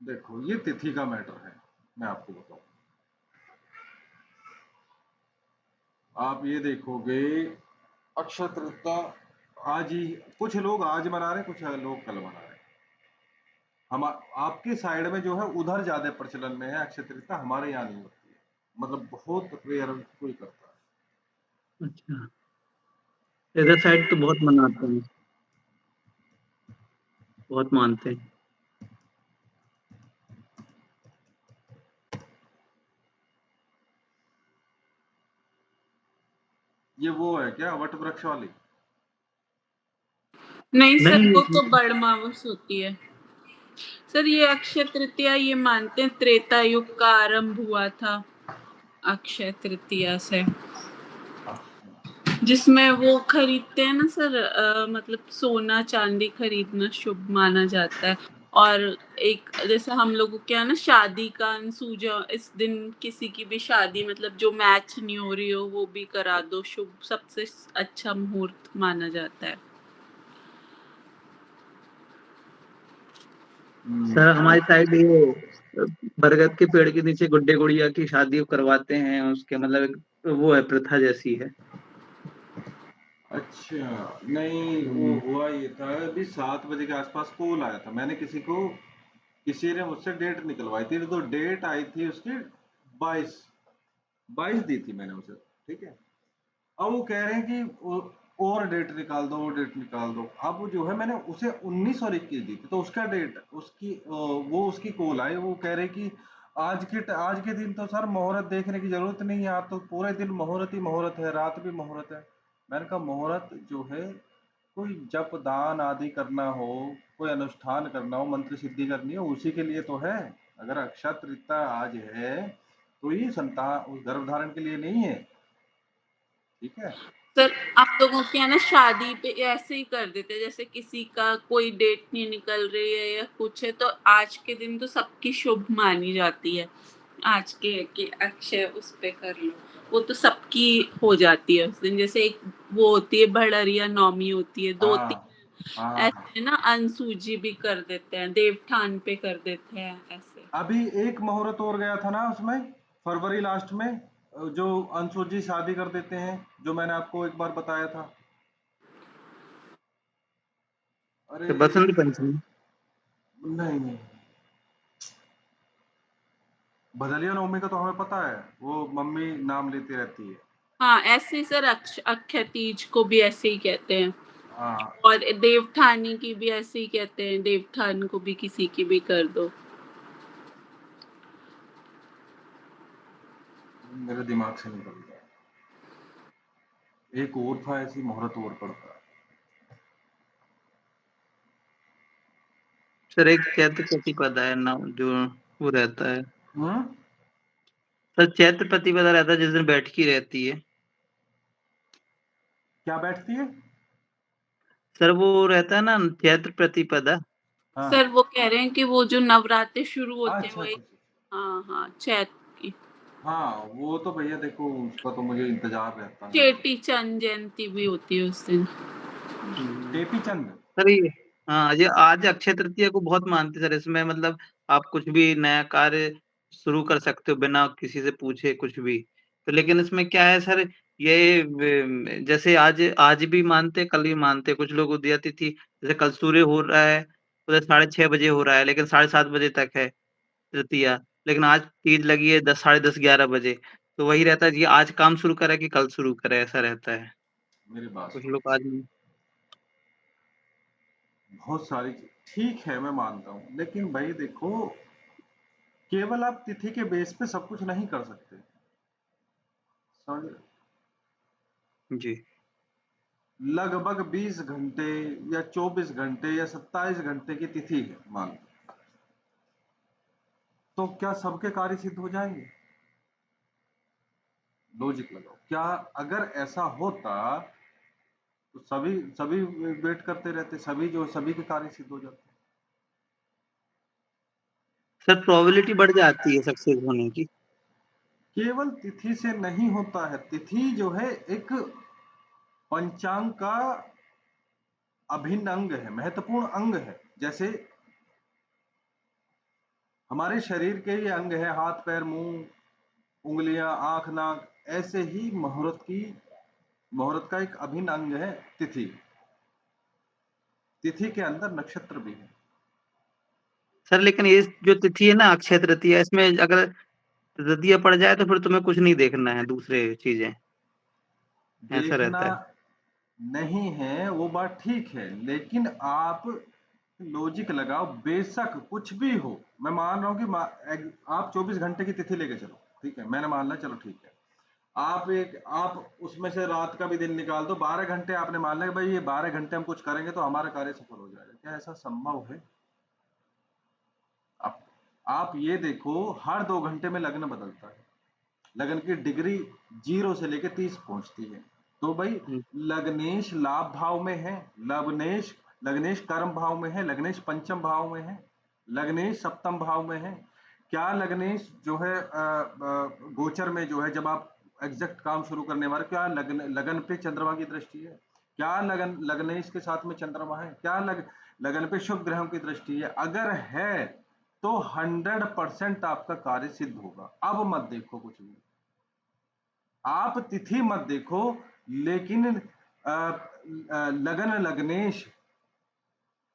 A: देखो ये तिथि का मैटर है, मैं आपको बताऊं। आप ये देखोगे अक्षय तृतीया आज ही, कुछ लोग आज मना रहे हैं, कुछ लोग कल मना रहे हैं। हम आपके साइड में जो है उधर ज्यादा प्रचलन में है अक्षय तृतीया, हमारे यहाँ नहीं होती है, मतलब बहुत रेयर कोई करता है।
C: अच्छा, इधर साइड तो बहुत मनाते हैं, बहुत मानते हैं।
A: ये वो है क्या वट वृक्ष वाली?
B: नहीं सर,
C: नहीं
B: वो तो बड़मावस होती है। सर ये अक्षय तृतीया ये मानते हैं त्रेता युग का आरंभ हुआ था अक्षय तृतीया से, जिसमें वो खरीदते हैं ना सर, मतलब सोना चांदी खरीदना शुभ माना जाता है। और एक जैसे हम लोगों के यहाँ ना शादी का अनसूजा, इस दिन किसी की भी शादी मतलब जो मैच नहीं हो रही हो वो भी करा दो, शुभ सबसे अच्छा मुहूर्त माना जाता है।
C: सर हमारी साइड ये बरगद के पेड़ के नीचे गुड्डे गुड़िया की शादी करवाते हैं, उसके मतलब एक वो है, प्रथा जैसी है।
A: अच्छा, नहीं वो हुआ ये था अभी 7 बजे के आसपास कॉल आया था, मैंने किसी ने मुझसे डेट निकलवाई थी, तो डेट आई थी उसकी 22 दी थी मैंने उसे। ठीक है, अब वो कह रहे हैं कि और डेट निकाल दो, और डेट निकाल दो। अब वो जो है मैंने उसे 19 और 21 दी थी, तो उसका डेट उसकी वो उसकी कॉल आई, वो कह रहे कि आज के दिन तो सर मुहूर्त देखने की जरूरत नहीं है, आज तो पूरे दिन मुहूर्त ही मुहूर्त है, रात भी मुहूर्त है। मैंने कहा मुहूर्त जो है कोई जप दान आदि करना हो, कोई अनुष्ठान करना हो, मंत्र सिद्धि करनी हो, उसी के लिए तो है। अगर अक्षय तृतीया आज है तो ये संतान उस गर्भ धारण के लिए नहीं है। ठीक है,
B: सर आप लोगों के यहाँ ना शादी पे ऐसे ही कर देते हैं, जैसे किसी का कोई डेट नहीं निकल रही है या कुछ है तो आज के दिन तो सबकी शुभ मानी जाती है, आज के अक्षय उस पे कर लो, वो तो सबकी हो जाती है उस दिन। जैसे एक वो होती है भड़रिया नौमी होती है, दो
A: हाँ
B: तीन
A: हाँ।
B: ऐसे ना अनसूजी भी कर देते हैं, देवठान पे कर देते हैं ऐसे।
A: अभी एक मुहूर्त और गया था ना उसमें, फरवरी लास्ट में, जो अनसुजी शादी कर देते हैं, जो मैंने आपको एक बार बताया था। अरे
C: तो बसंत पंचमी।
A: नहीं नहीं, भदलिया नवमी का तो हमें पता है, वो मम्मी नाम लेती रहती है।
B: हाँ ऐसे ही सर अक्षय तीज को भी ऐसे ही कहते हैं,
A: हाँ,
B: और देवठानी की भी ऐसे ही कहते हैं, देवठान को भी किसी की भी कर दो।
A: मेरे दिमाग से निकल गया, एक और था ऐसी मुहूर्त और पड़ता।
C: सर एक चैत्र प्रतिपदा है ना, जो वो रहता है।
A: हम्म,
C: सर चैत्र प्रतिपदा रहता है जिस दिन बैठकी रहती है।
A: क्या बैठती है?
C: सर वो रहता है ना चैत्र प्रतिपदा।
A: हाँ,
B: सर वो कह रहे हैं कि वो जो नवरात्रे शुरू होते हैं
A: अच्छा
B: वही।
A: अच्छा अच्छा।
B: हाँ हाँ, चैत्र की।
A: हाँ वो तो भैया देखो उसका तो मुझे इंतजार रहता है।
B: चेटी चंद जयंती भी होती है उस दिन।
A: टेपी चंद।
C: सर ये, हाँ ये आज अक्षय तृतीया को बहुत मानते हैं सर, इसमें मतलब आप कुछ भी नया कार्य शुरू कर सकते हो बिना किसी से पूछे कुछ भी। तो लेकिन इसमें क्या है सर, ये जैसे आज आज भी मानते कल भी मानते, कुछ लोग उदया तिथि जैसे कल सूर्य हो रहा है उधर 6:30 बजे हो रहा है, लेकिन 7:30 बजे तक है तृतीया। लेकिन आज तीज लगी है 10, 10:30, 11 बजे, तो वही रहता है कि आज काम शुरू करे कि कल शुरू करे, ऐसा रहता है।
A: मेरी बात
C: कुछ
A: सुनो,
C: लोग आज
A: बहुत सारी ठीक है मैं मानता हूँ, लेकिन भाई देखो केवल आप तिथि के बेस पे सब कुछ नहीं कर सकते, समझ रहे?
C: जी।
A: लगभग 20 घंटे या 24 घंटे या 27 घंटे की तिथि है मान लो, तो क्या सबके कार्य सिद्ध हो जाएंगे? लॉजिक लगाओ, क्या अगर ऐसा होता तो सभी सभी वेट करते रहते, सभी के कार्य सिद्ध हो जाते।
C: सर प्रोबेबिलिटी बढ़ जाती है सक्सेस होने की।
A: केवल तिथि से नहीं होता है, तिथि जो है एक पंचांग का अभिन्न अंग है, महत्वपूर्ण अंग है। जैसे हमारे शरीर के ये अंग है, हाथ पैर मुंह उंगलियां आंख नाक, ऐसे ही मुहूर्त का एक अभिन्न अंग है तिथि। तिथि के अंदर नक्षत्र भी है।
C: सर लेकिन ये जो तिथि है ना अक्षय तृतीया, इसमें अगर तृतीया पड़ जाए तो फिर तुम्हें कुछ नहीं देखना है, दूसरे चीजें ऐसा
A: देखना
C: रहता है।
A: नहीं है वो बात ठीक है, लेकिन आप लॉजिक लगाओ, बेशक कुछ भी हो। मैं मान रहा हूं कि आप 24 घंटे की तिथि लेके चलो, ठीक है, मैंने मान लिया, चलो ठीक है। आप उसमें से रात का भी दिन निकाल दो, 12 घंटे आपने मान लिया कि भाई ये 12 घंटे हम कुछ करेंगे तो हमारा कार्य सफल हो जाएगा। क्या ऐसा संभव है? आप आप ये देखो, हर 2 घंटे में लग्न बदलता है, लग्न की डिग्री 0 से लेके 30 पहुंचती है। तो भाई
C: हुँ,
A: लग्नेश लाभ भाव में है, लग्नेश लग्नेश कर्म भाव में है, लग्नेश पंचम भाव में है, लग्नेश सप्तम भाव में है। क्या लग्नेश जो है गोचर में जो है, जब आप एग्जैक्ट काम शुरू करने वाले, क्या लगन पे चंद्रमा की दृष्टि है? क्या लग्नेश के साथ में चंद्रमा है? क्या लगन पे शुभ ग्रहों की दृष्टि है? अगर है तो 100% आपका कार्य सिद्ध होगा। अब मत देखो कुछ भी, आप तिथि मत देखो, लेकिन लगन लग्नेश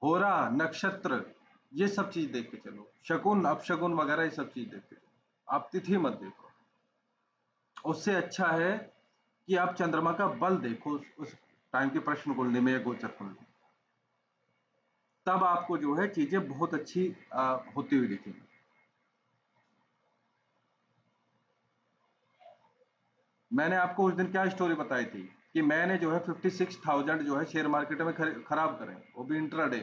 A: होरा नक्षत्र ये सब चीज देख के चलो, शकुन अपशकुन वगैरह ये सब चीज देख के चलो, आप तिथि मत देखो। उससे अच्छा है कि आप चंद्रमा का बल देखो उस टाइम की प्रश्न कुंडली में या गोचर कुंडली, तब आपको जो है चीजें बहुत अच्छी होती हुई दिखेंगी। मैंने आपको उस दिन क्या स्टोरी बताई थी कि मैंने जो है 56,000 जो है शेयर मार्केट में खराब करे, वो भी इंट्राडे।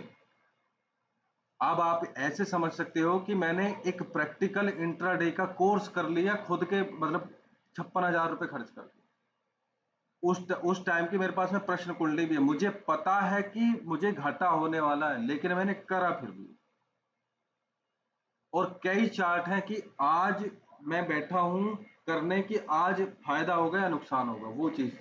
A: अब आप ऐसे समझ सकते हो कि मैंने एक प्रैक्टिकल इंट्राडे का कोर्स कर लिया खुद के, मतलब 56,000 रुपए खर्च कर दिए। उस टाइम की मेरे पास में प्रश्न कुंडली भी है, मुझे पता है कि मुझे घाटा होने वाला है, लेकिन मैंने करा फिर भी। और कई चार्ट हैं कि आज मैं बैठा हूं करने की, आज फायदा होगा या नुकसान होगा, वो चीज।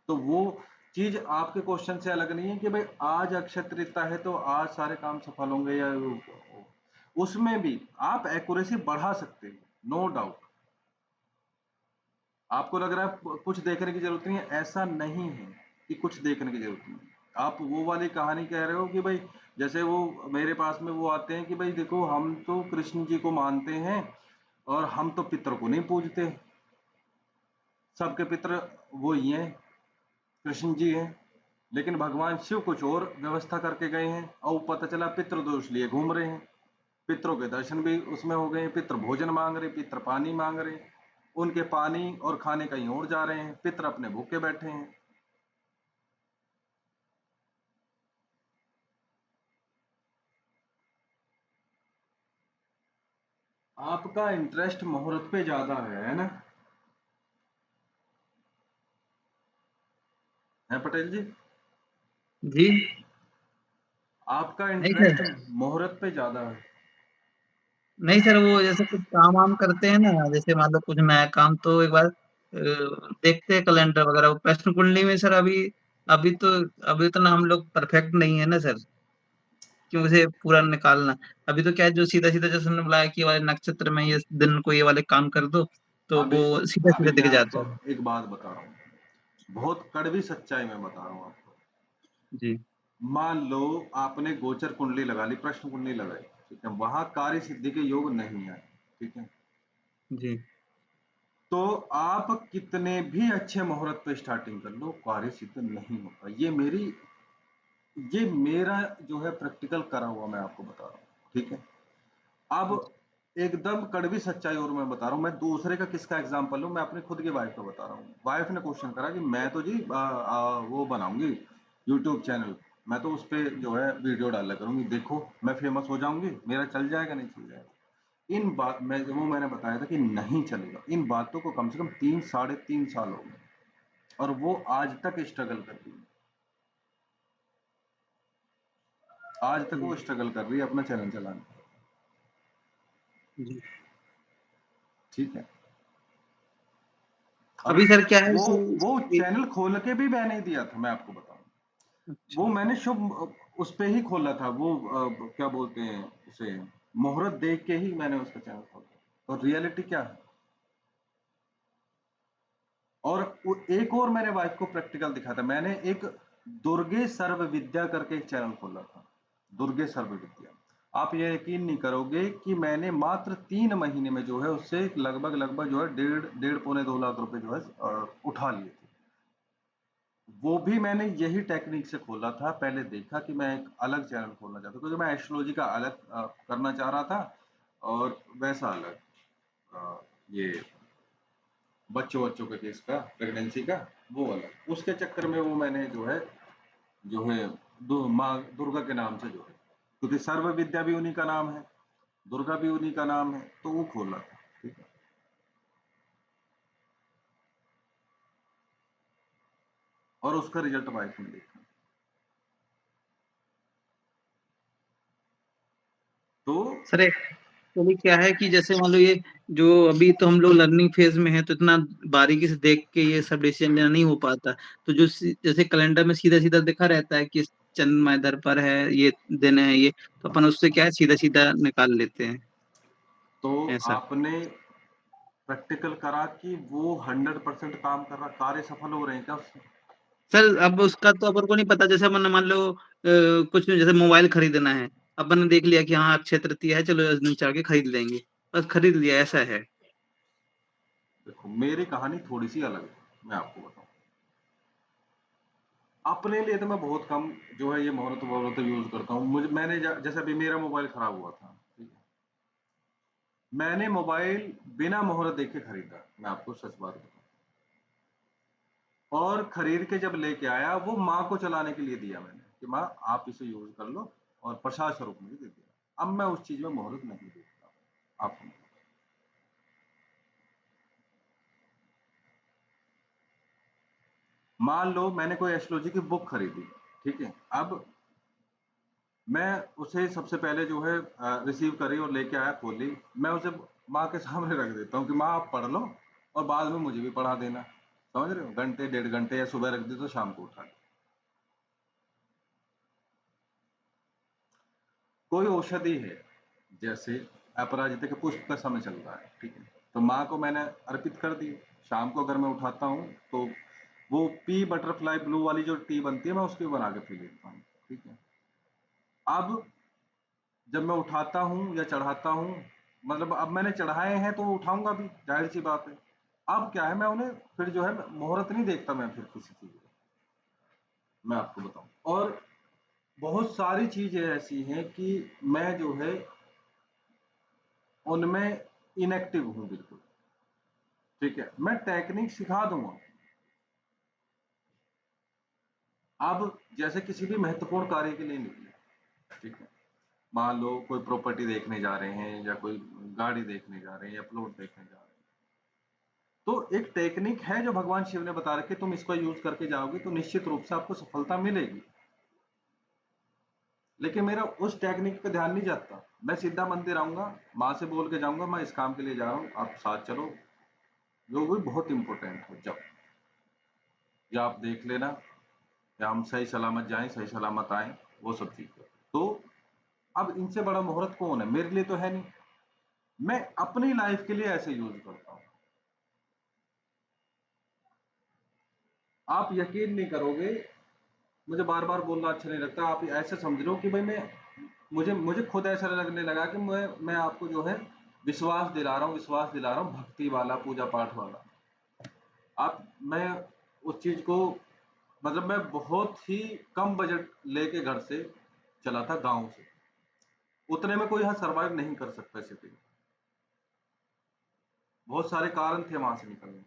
A: तो वो चीज आपके क्वेश्चन से अलग नहीं है कि भाई आज अक्षय तृतीया है तो आज सारे काम सफल होंगे, या उसमें भी आप एक्यूरेसी बढ़ा सकते हो, नो डाउट। आपको लग रहा है कुछ देखने की जरूरत नहीं है, ऐसा नहीं है कि कुछ देखने की जरूरत नहीं। आप वो वाली कहानी कह रहे हो कि भाई जैसे वो मेरे पास में वो आते हैं कि भाई देखो हम तो कृष्ण जी को मानते हैं और हम तो पितर को नहीं पूजते, सबके पितर वो ही हैं, कृष्ण जी हैं, लेकिन भगवान शिव कुछ और व्यवस्था करके गए हैं और पता चला पितृ दोष लिए घूम रहे हैं। पितरों के दर्शन भी उसमें हो गए, पितृ भोजन मांग रहे, पितृ पानी मांग रहे, उनके पानी और खाने कहीं और जा रहे हैं, पितृ अपने भूखे बैठे हैं। आपका इंटरेस्ट मुहूर्त पे ज्यादा है ना? है पटेल जी?
C: जी।
A: आपका
C: नहीं
A: इंटरेस्ट
C: सर,
A: मुहूर्त पे ज्यादा है।
C: नहीं सर वो जैसे कुछ काम वाम करते हैं ना, जैसे मान लो कुछ नया काम, तो एक बार देखते हैं कैलेंडर वगैरह। वो प्रश्न कुंडली में सर अभी अभी तो अभी तो ना हम लोग परफेक्ट नहीं है ना सर, क्यों उसे पूरा निकालना। अभी तो क्या है, जो सीधा सीधा जैसे हमने बोला कि वाले नक्षत्र में ये दिन को ये वाले काम कर दो, तो
A: अभी
C: वो सीधा
A: अभी
C: सीधा
A: मैं
C: दिख
A: आपको
C: जाता है।
A: एक बात बता रहा हूँ, बहुत कड़वी सच्चाई में बता रहा हूँ आपको।
C: जी।
A: मान लो आपने गोचर कुंडली लगा ली, प्रश्न कुंडली लगाई, ठीक है, वहां कार्य सिद्धि के योग नहीं आए, ठीक है,
C: जी।
A: तो आप कितने भी अच्छे मुहूर्त पे स्टार्टिंग कर लो, कार्य सिद्ध नहीं होगा। ये मेरा जो है प्रैक्टिकल करा हुआ मैं आपको बता रहा हूँ, ठीक है। अब एकदम कड़वी सच्चाई और मैं बता रहा हूँ, मैं दूसरे का किसका एग्जांपल लूं, मैं अपनी खुद की वाइफ का बता रहा हूँ। वाइफ ने क्वेश्चन करा कि मैं तो जी वो बनाऊंगी यूट्यूब चैनल, मैं तो उस पर जो है वीडियो डाला करूंगी, देखो मैं फेमस हो जाऊंगी, मेरा चल जाएगा नहीं चल जाएगा। इन बात मैंने बताया था कि नहीं चलेगा। इन बातों को कम से कम 3 साढ़े 3 साल हो गए और वो आज तक स्ट्रगल कर रही है। आज तक वो
C: जी,
A: स्ट्रगल कर रही है अपना चैनल चलाने का,
C: जी।
A: ठीक है? और
C: अभी सर क्या है
A: वो चैनल खोल के भी मैं नहीं दिया था, मैं आपको बताऊँ। वो
C: अच्छा,
A: मैंने उस पे ही खोला था, वो क्या बोलते हैं उसे, मुहूर्त देख के ही मैंने उसका चैनल खोला। तो रियलिटी क्या है? और एक और मैंने वाइफ को प्रैक्टिकल दिखाया था। मैंने एक दुर्गे सर्व विद्या करके एक चैनल खोला था, दुर्गे सर्व विद्या। आप ये यकीन नहीं करोगे कि मैंने मात्र 3 महीने में जो है उससे लगभग जो है डेढ़ पौने 2 लाख रुपए जो है उठा लिए थे। वो भी मैंने यही टेक्निक से खोला था। पहले देखा कि मैं एक अलग चैनल खोलना चाहता हूँ, क्योंकि मैं एस्ट्रोलॉजी का अलग करना चाह रहा था और वैसा अलग ये बच्चों के केस का, प्रेगनेंसी का, वो अलग। उसके चक्कर में वो मैंने जो है माँ दुर्गा के नाम से जो है, क्योंकि सर्व विद्या भी उन्हीं का नाम है, दुर्गा भी उन्हीं का नाम है, तो वो खोला था, ठीक है? और उसका रिजल्ट वाइफ ने देखा। तो
C: सर एक्चुअली क्या है कि जैसे मान लो ये जो अभी तो हम लोग लर्निंग फेज में है, तो इतना बारीकी से देख के ये सब डिसीजन लेना नहीं हो पाता। तो जो जैसे कैलेंडर में सीधा सीधा दिखा रहता है कि इस चंद्रमा इधर पर है, ये दिन है, ये तो अपन उससे क्या है सीधा सीधा निकाल लेते हैं
A: तो
C: ऐसा।
A: आपने प्रैक्टिकल करा कि वो 100% काम कर रहा, कार्य सफल हो रहे हैं क्या उससे?
C: सर अब उसका तो अपन को नहीं पता। जैसे अपन ने मान लो कुछ जैसे मोबाइल खरीदना है, अपन ने देख लिया कि हाँ अक्षय तृतीया है, चलो इस दिन चढ़ के खरीद लेंगे, बस खरीद लिया, ऐसा है।
A: देखो, मेरी कहानी थोड़ी सी अलग है, मैं आपको बताऊं। अपने लिए तो मैं बहुत कम जो है ये मुहूर्त वहूर्त यूज करता हूँ। जैसे अभी मेरा मोबाइल खराब हुआ था, ठीक है? मैंने मोबाइल बिना मुहूर्त देखे खरीदा, मैं आपको सच बात बताऊं। और खरीद के जब लेके आया, वो माँ को चलाने के लिए दिया मैंने कि माँ आप इसे यूज कर लो, और प्रसाद स्वरूप मुझे दे दिया। अब मैं उस चीज में मुहूर्त नहीं देखता। आप मान लो मैंने कोई एस्ट्रोलॉजी की बुक खरीदी, ठीक है? अब मैं उसे सबसे पहले जो है रिसीव करी और लेके आया, खोली, मैं उसे माँ के सामने रख देता हूँ कि माँ आप पढ़ लो और बाद में मुझे भी पढ़ा देना। समझ रहे हो? घंटे 1.5 घंटे, या सुबह रख दी तो शाम को उठा ली। कोई औषधि है, जैसे अपराजिता के पुष्प का समय चल रहा है, ठीक है? तो माँ को मैंने अर्पित कर दी। शाम को अगर मैं उठाता हूँ तो वो पी बटरफ्लाई ब्लू वाली जो टी बनती है, मैं उसकी बना के पी लेता हूँ, ठीक है? अब जब मैं उठाता हूँ या चढ़ाता हूँ, मतलब अब मैंने चढ़ाए हैं तो वो उठाऊंगा भी, जाहिर सी बात है। अब क्या है, मैं उन्हें फिर जो है मुहूर्त नहीं देखता मैं फिर किसी चीज का, मैं आपको बताऊं। और बहुत सारी चीजें ऐसी हैं कि मैं जो है उनमें इनएक्टिव हूं बिल्कुल, ठीक है? मैं टेक्निक सिखा दूंगा। अब जैसे किसी भी महत्वपूर्ण कार्य के लिए निकले, ठीक है? मान लो कोई प्रॉपर्टी देखने जा रहे हैं, या कोई गाड़ी देखने जा रहे हैं, या प्लॉट देखने जा रहे हैं, तो एक टेक्निक है जो भगवान शिव ने बता रखी, तुम इसको यूज करके जाओगे तो निश्चित रूप से आपको सफलता मिलेगी। लेकिन मेरा उस टेक्निक पे ध्यान नहीं जाता। मैं सीधा मंदिर आऊंगा, माँ से बोल के जाऊंगा मैं इस काम के लिए जा रहा हूँ, आप साथ चलो। जो भी बहुत इंपॉर्टेंट हो, जब या आप देख लेना, या हम सही सलामत जाएं सही सलामत आए, वो सब चीजें। तो अब इनसे बड़ा मुहूर्त कौन है? मेरे लिए तो है नहीं। मैं अपनी लाइफ के लिए ऐसे यूज करता हूँ। आप यकीन नहीं करोगे, मुझे बार बार बोलना अच्छा नहीं लगता। आप ऐसे समझ लो कि भाई मैं, मुझे मुझे खुद ऐसा लगने लगा कि मैं आपको जो है विश्वास दिला रहा हूँ भक्ति वाला, पूजा पाठ वाला। आप मैं उस चीज को, मतलब मैं बहुत ही कम बजट लेके घर से चला था, गांव से। उतने में कोई यहाँ सरवाइव नहीं कर सकता सिटी में। बहुत सारे कारण थे वहां से निकलने।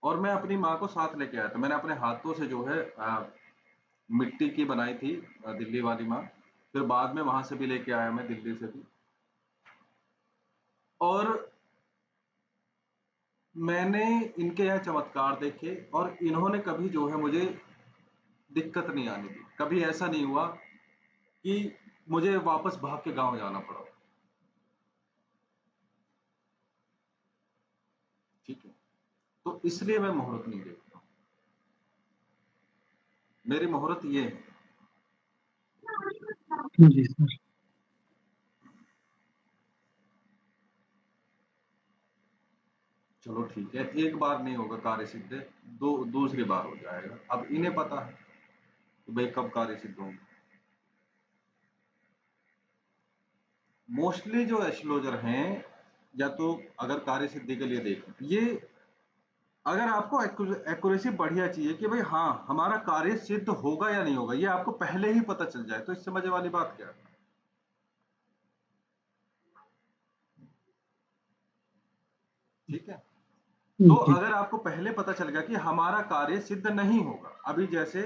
A: और मैं अपनी माँ को साथ लेके आया था। मैंने अपने हाथों से जो है मिट्टी की बनाई थी, दिल्ली वाली माँ। फिर बाद में वहां से भी लेके आया मैं, दिल्ली से भी। और मैंने इनके यहाँ चमत्कार देखे, और इन्होंने कभी जो है मुझे दिक्कत नहीं आने दी। कभी ऐसा नहीं हुआ कि मुझे वापस भाग के गांव जाना पड़ा। ठीक है, तो इसलिए मैं मुहूर्त नहीं देखता। मेरी मुहूर्त ये है।
C: जी सर।
A: चलो ठीक है, एक बार नहीं होगा कार्य सिद्ध, दूसरी बार हो जाएगा। अब इन्हें पता है कि भाई कब कार्य सिद्ध होंगे। मोस्टली जो एस्ट्रोलॉजर हैं, या तो अगर कार्य सिद्धि के लिए देखें, ये अगर आपको एक्यूरेसी बढ़िया चाहिए कि भाई हाँ हमारा कार्य सिद्ध होगा या नहीं होगा, ये आपको पहले ही पता चल जाए, तो इससे मजे वाली बात क्या है। ठीक है, तो
C: जी।
A: अगर आपको पहले पता चल गया कि हमारा कार्य सिद्ध नहीं होगा, अभी जैसे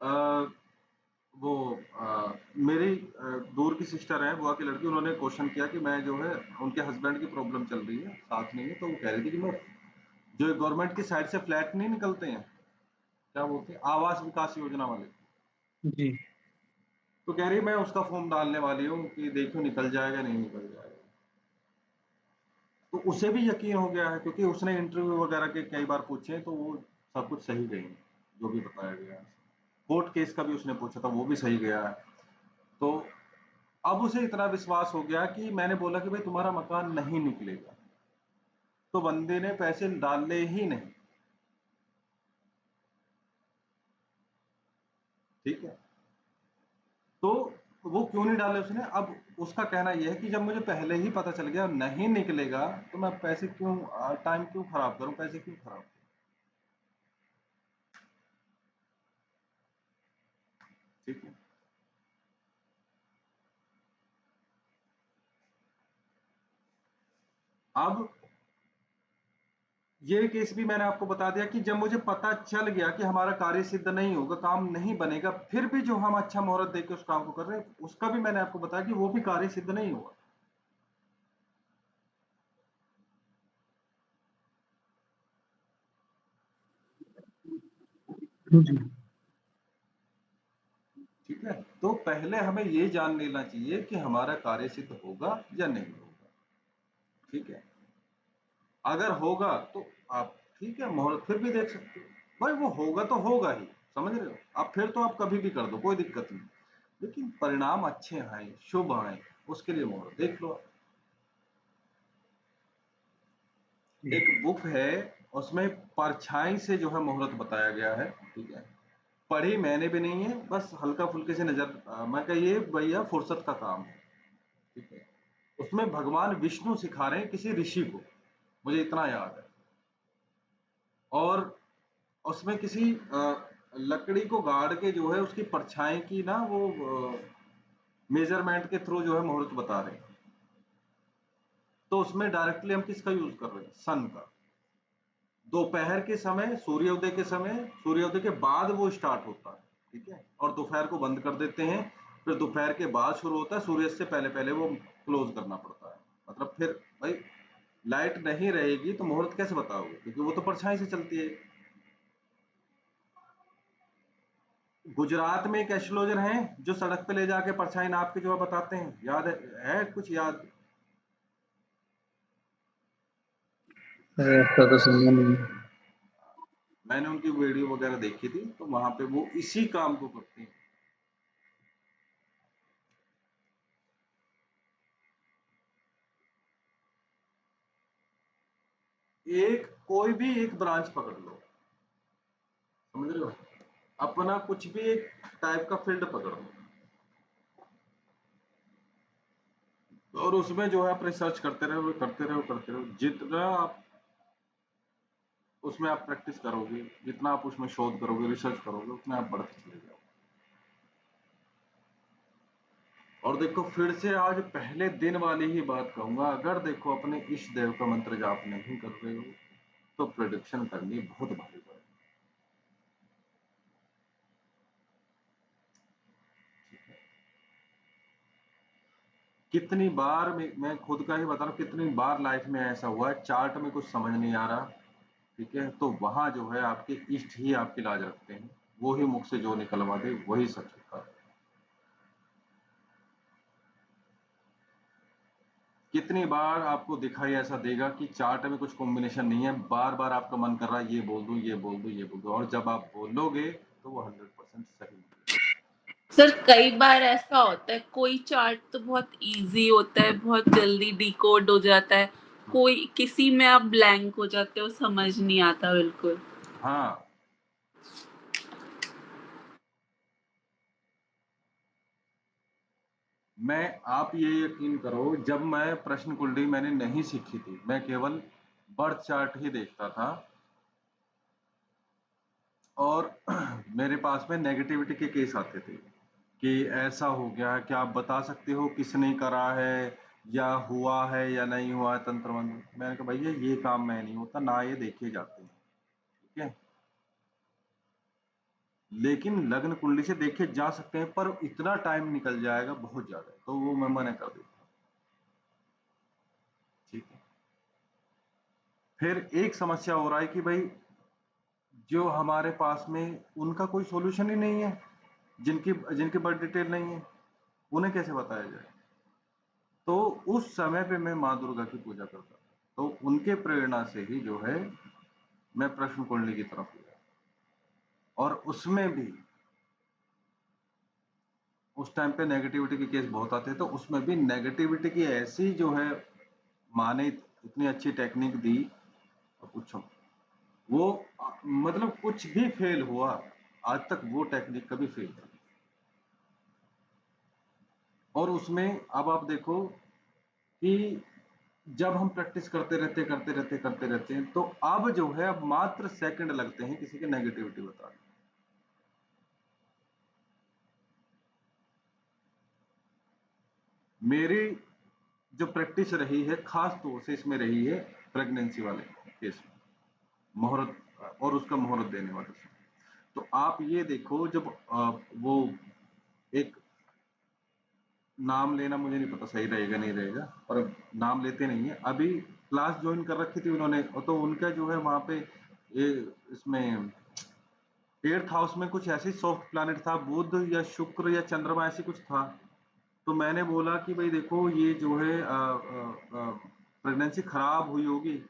A: आ, वो मेरी दूर की सिस्टर है, बुआ की लड़की, उन्होंने क्वेश्चन किया कि मैं जो है, उनके हस्बैंड की प्रॉब्लम चल रही है, साथ नहीं है, तो वो कह रही थी कि मैं जो गवर्नमेंट की साइड से फ्लैट नहीं निकलते हैं, क्या बोलते हैं, आवास विकास योजना वाले,
C: जी।
A: तो कह रही है मैं उसका फॉर्म डालने वाली हूँ कि देखो निकल जाएगा नहीं निकल जाएगा। तो उसे भी यकीन हो गया है, क्योंकि उसने इंटरव्यू वगैरह के कई बार पूछे, तो वो सब कुछ सही गई, जो भी बताया गया है। कोर्ट केस का भी उसने पूछा था, वो भी सही गया है। तो अब उसे इतना विश्वास हो गया कि मैंने बोला कि भाई तुम्हारा मकान नहीं निकलेगा, तो बंदे ने पैसे डाले ही नहीं। ठीक है, तो वो क्यों नहीं डाले उसने, अब उसका कहना यह है कि जब मुझे पहले ही पता चल गया नहीं निकलेगा, तो मैं पैसे क्यों, टाइम क्यों खराब करूं, पैसे क्यों खराब करूं। ठीक है, अब ये केस भी मैंने आपको बता दिया कि जब मुझे पता चल गया कि हमारा कार्य सिद्ध नहीं होगा, काम नहीं बनेगा, फिर भी जो हम अच्छा मुहूर्त देके उस काम को कर रहे हैं, उसका भी मैंने आपको बताया कि वो भी कार्य सिद्ध नहीं हुआ।
C: जी।
A: ठीक है, तो पहले हमें ये जान लेना चाहिए कि हमारा कार्य सिद्ध होगा या नहीं होगा। ठीक है, अगर होगा तो आप ठीक है मुहूर्त फिर भी देख सकते हो, भाई वो होगा तो होगा ही, समझ रहे हो आप, फिर तो आप कभी भी कर दो, कोई दिक्कत नहीं। लेकिन परिणाम अच्छे आए, शुभ आए, उसके लिए मुहूर्त देख लो। एक बुक है, उसमें परछाई से जो है मुहूर्त बताया गया है। ठीक है, पढ़ी मैंने भी नहीं है, बस हल्का फुल्के से नजर, मैं कहिए भैया फुर्सत का काम है। ठीक है, उसमें भगवान विष्णु सिखा रहे हैं किसी ऋषि को, मुझे इतना याद है। और उसमें किसी लकड़ी को गाड़ के जो है उसकी परछाई की ना, वो मेजरमेंट के थ्रू जो है मुहूर्त बता रहे हैं। तो उसमें डायरेक्टली हम किसका यूज कर रहे हैं, सन का। दोपहर के समय, सूर्योदय के समय, सूर्योदय के बाद वो स्टार्ट होता है। ठीक है, और दोपहर को बंद कर देते हैं, फिर दोपहर के बाद शुरू होता है, सूर्य से पहले पहले वो क्लोज करना पड़ता है। मतलब फिर भाई लाइट नहीं रहेगी तो मुहूर्त कैसे बताओगे, क्योंकि वो तो परछाई से चलती है। गुजरात में एक एस्ट्रोलॉजर हैं जो सड़क पे ले जाके परछाई नाप के जो है बताते हैं, याद है कुछ याद।
C: सर ऐसा तो सुनना नहीं है।
A: मैंने उनकी वीडियो वगैरह देखी थी, तो वहां पे वो इसी काम को करते हैं। एक कोई भी एक ब्रांच पकड़ लो, समझ रहे हो, अपना कुछ भी एक टाइप का फील्ड पकड़ लो, और उसमें जो है आप रिसर्च करते रहो करते रहो करते रहो, जितना आप उसमें आप प्रैक्टिस करोगे, जितना आप उसमें शोध करोगे, रिसर्च करोगे, उतना आप बढ़ते चले जाओगे। और देखो फिर से आज पहले दिन वाली ही बात कहूंगा, अगर देखो अपने इष्ट देव का मंत्र जाप नहीं कर रहे हो, तो प्रिडिक्शन करनी बहुत भारी पड़ेगी। कितनी बार मैं खुद का ही बता रहा हूँ, कितनी बार लाइफ में ऐसा हुआ है, चार्ट में कुछ समझ नहीं आ रहा, ठीक है, तो वहां जो है आपके इष्ट ही आपकी लाज रखते हैं, वो ही मुख से जो निकलवा दे वही सच होता है। कितनी बार आपको दिखाई ऐसा देगा कि चार्ट में कुछ कॉम्बिनेशन नहीं है, बार बार आपका मन कर रहा है ये बोल दूं ये बोल दूं ये बोल दूं, और जब आप बोलोगे तो वो 100% सही निकलेगा।
B: सर कई बार ऐसा होता है, कोई चार्ट तो बहुत इजी होता है, बहुत जल्दी डिकोड हो जाता है, कोई किसी में आप ब्लैंक हो जाते हो, समझ नहीं आता बिल्कुल।
A: हाँ, आप ये यकीन करो, जब मैं प्रश्न कुंडली मैंने नहीं सीखी थी, मैं केवल बर्थ चार्ट ही देखता था, और मेरे पास में नेगेटिविटी के केस आते थे कि ऐसा हो गया है, क्या आप बता सकते हो किसने करा है, या हुआ है या नहीं हुआ है तंत्र मंत्र। मैंने कहा भैया ये काम मैं नहीं होता ना, ये देखे जाते हैं, ठीक है, लेकिन लग्न कुंडली से देखे जा सकते हैं, पर इतना टाइम निकल जाएगा बहुत ज्यादा, तो वो मैं मना कर देता हूं, ठीक है। फिर एक समस्या हो रहा है कि भाई जो हमारे पास में उनका कोई सॉल्यूशन ही नहीं है, जिनकी जिनकी बर्थ डिटेल नहीं है, उन्हें कैसे बताया जाए। तो उस समय पे मैं माँ दुर्गा की पूजा करता था, तो उनके प्रेरणा से ही जो है मैं प्रश्न कुंडली की तरफ गया, और उसमें भी उस टाइम पे नेगेटिविटी के केस बहुत आते, तो उसमें भी नेगेटिविटी की ऐसी जो है माँ ने इतनी अच्छी टेक्निक दी, और पूछो वो मतलब कुछ भी फेल हुआ, आज तक वो टेक्निक कभी फेल नहीं। और उसमें अब आप देखो कि जब हम प्रैक्टिस करते रहते हैं, तो अब जो है अब मात्र सेकंड लगते हैं किसी के नेगेटिविटी बताने। मेरी जो प्रैक्टिस रही है खास तौर से इसमें रही है प्रेगनेंसी वाले केस में, मुहूर्त और उसका मुहूर्त देने वाले से। तो आप ये देखो, जब वो एक नाम लेना मुझे नहीं पता सही रहेगा नहीं रहेगा, पर नाम लेते नहीं है, अभी क्लास ज्वाइन कर रखी थी उन्होंने, तो उनका जो है वहां पे ये इसमें 8th हाउस में कुछ ऐसी सॉफ्ट प्लैनेट था, बुध या शुक्र या चंद्रमा ऐसी कुछ था। तो मैंने बोला कि भाई देखो ये जो है प्रेगनेंसी खराब हुई होगी,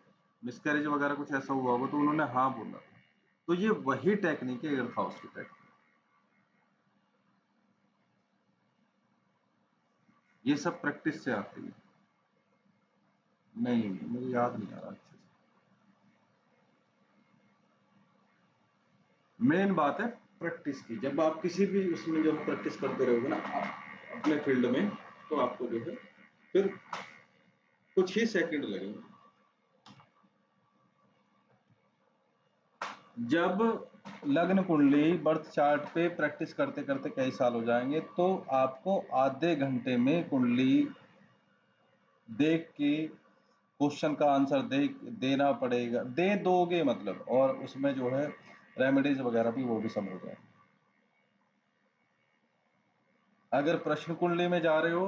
A: मिसकैरेज वगैरह कुछ ऐसा हुआ होगा, तो उन्होंने हाँ बोला। तो ये वही टेक्निक है 8th हाउस की टेक्निक, ये सब प्रैक्टिस से आती है। नहीं मुझे याद नहीं आ रहा अच्छे से। मेन बात है प्रैक्टिस की, जब आप किसी भी उसमें जो प्रैक्टिस करते रहोगे ना अपने फील्ड में, तो आपको जो है फिर कुछ ही सेकंड लगेंगे। जब लग्न कुंडली बर्थ चार्ट पे प्रैक्टिस करते करते कई साल हो जाएंगे, तो आपको आधे घंटे में कुंडली देख के क्वेश्चन का आंसर देना पड़ेगा, दे दोगे मतलब, और उसमें जो है रेमेडीज वगैरह भी वो भी सब हो जाएंगे। अगर प्रश्न कुंडली में जा रहे हो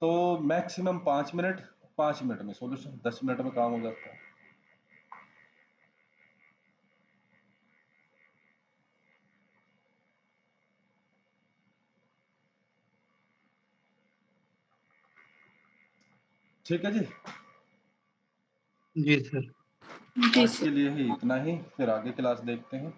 A: तो मैक्सिमम 5 मिनट, 5 मिनट में सॉल्यूशन, 10 मिनट में काम हो जाता है। ठीक है जी,
C: जी सर।
B: जी
A: आज
B: सर।
A: के लिए ही इतना ही, फिर आगे क्लास देखते हैं।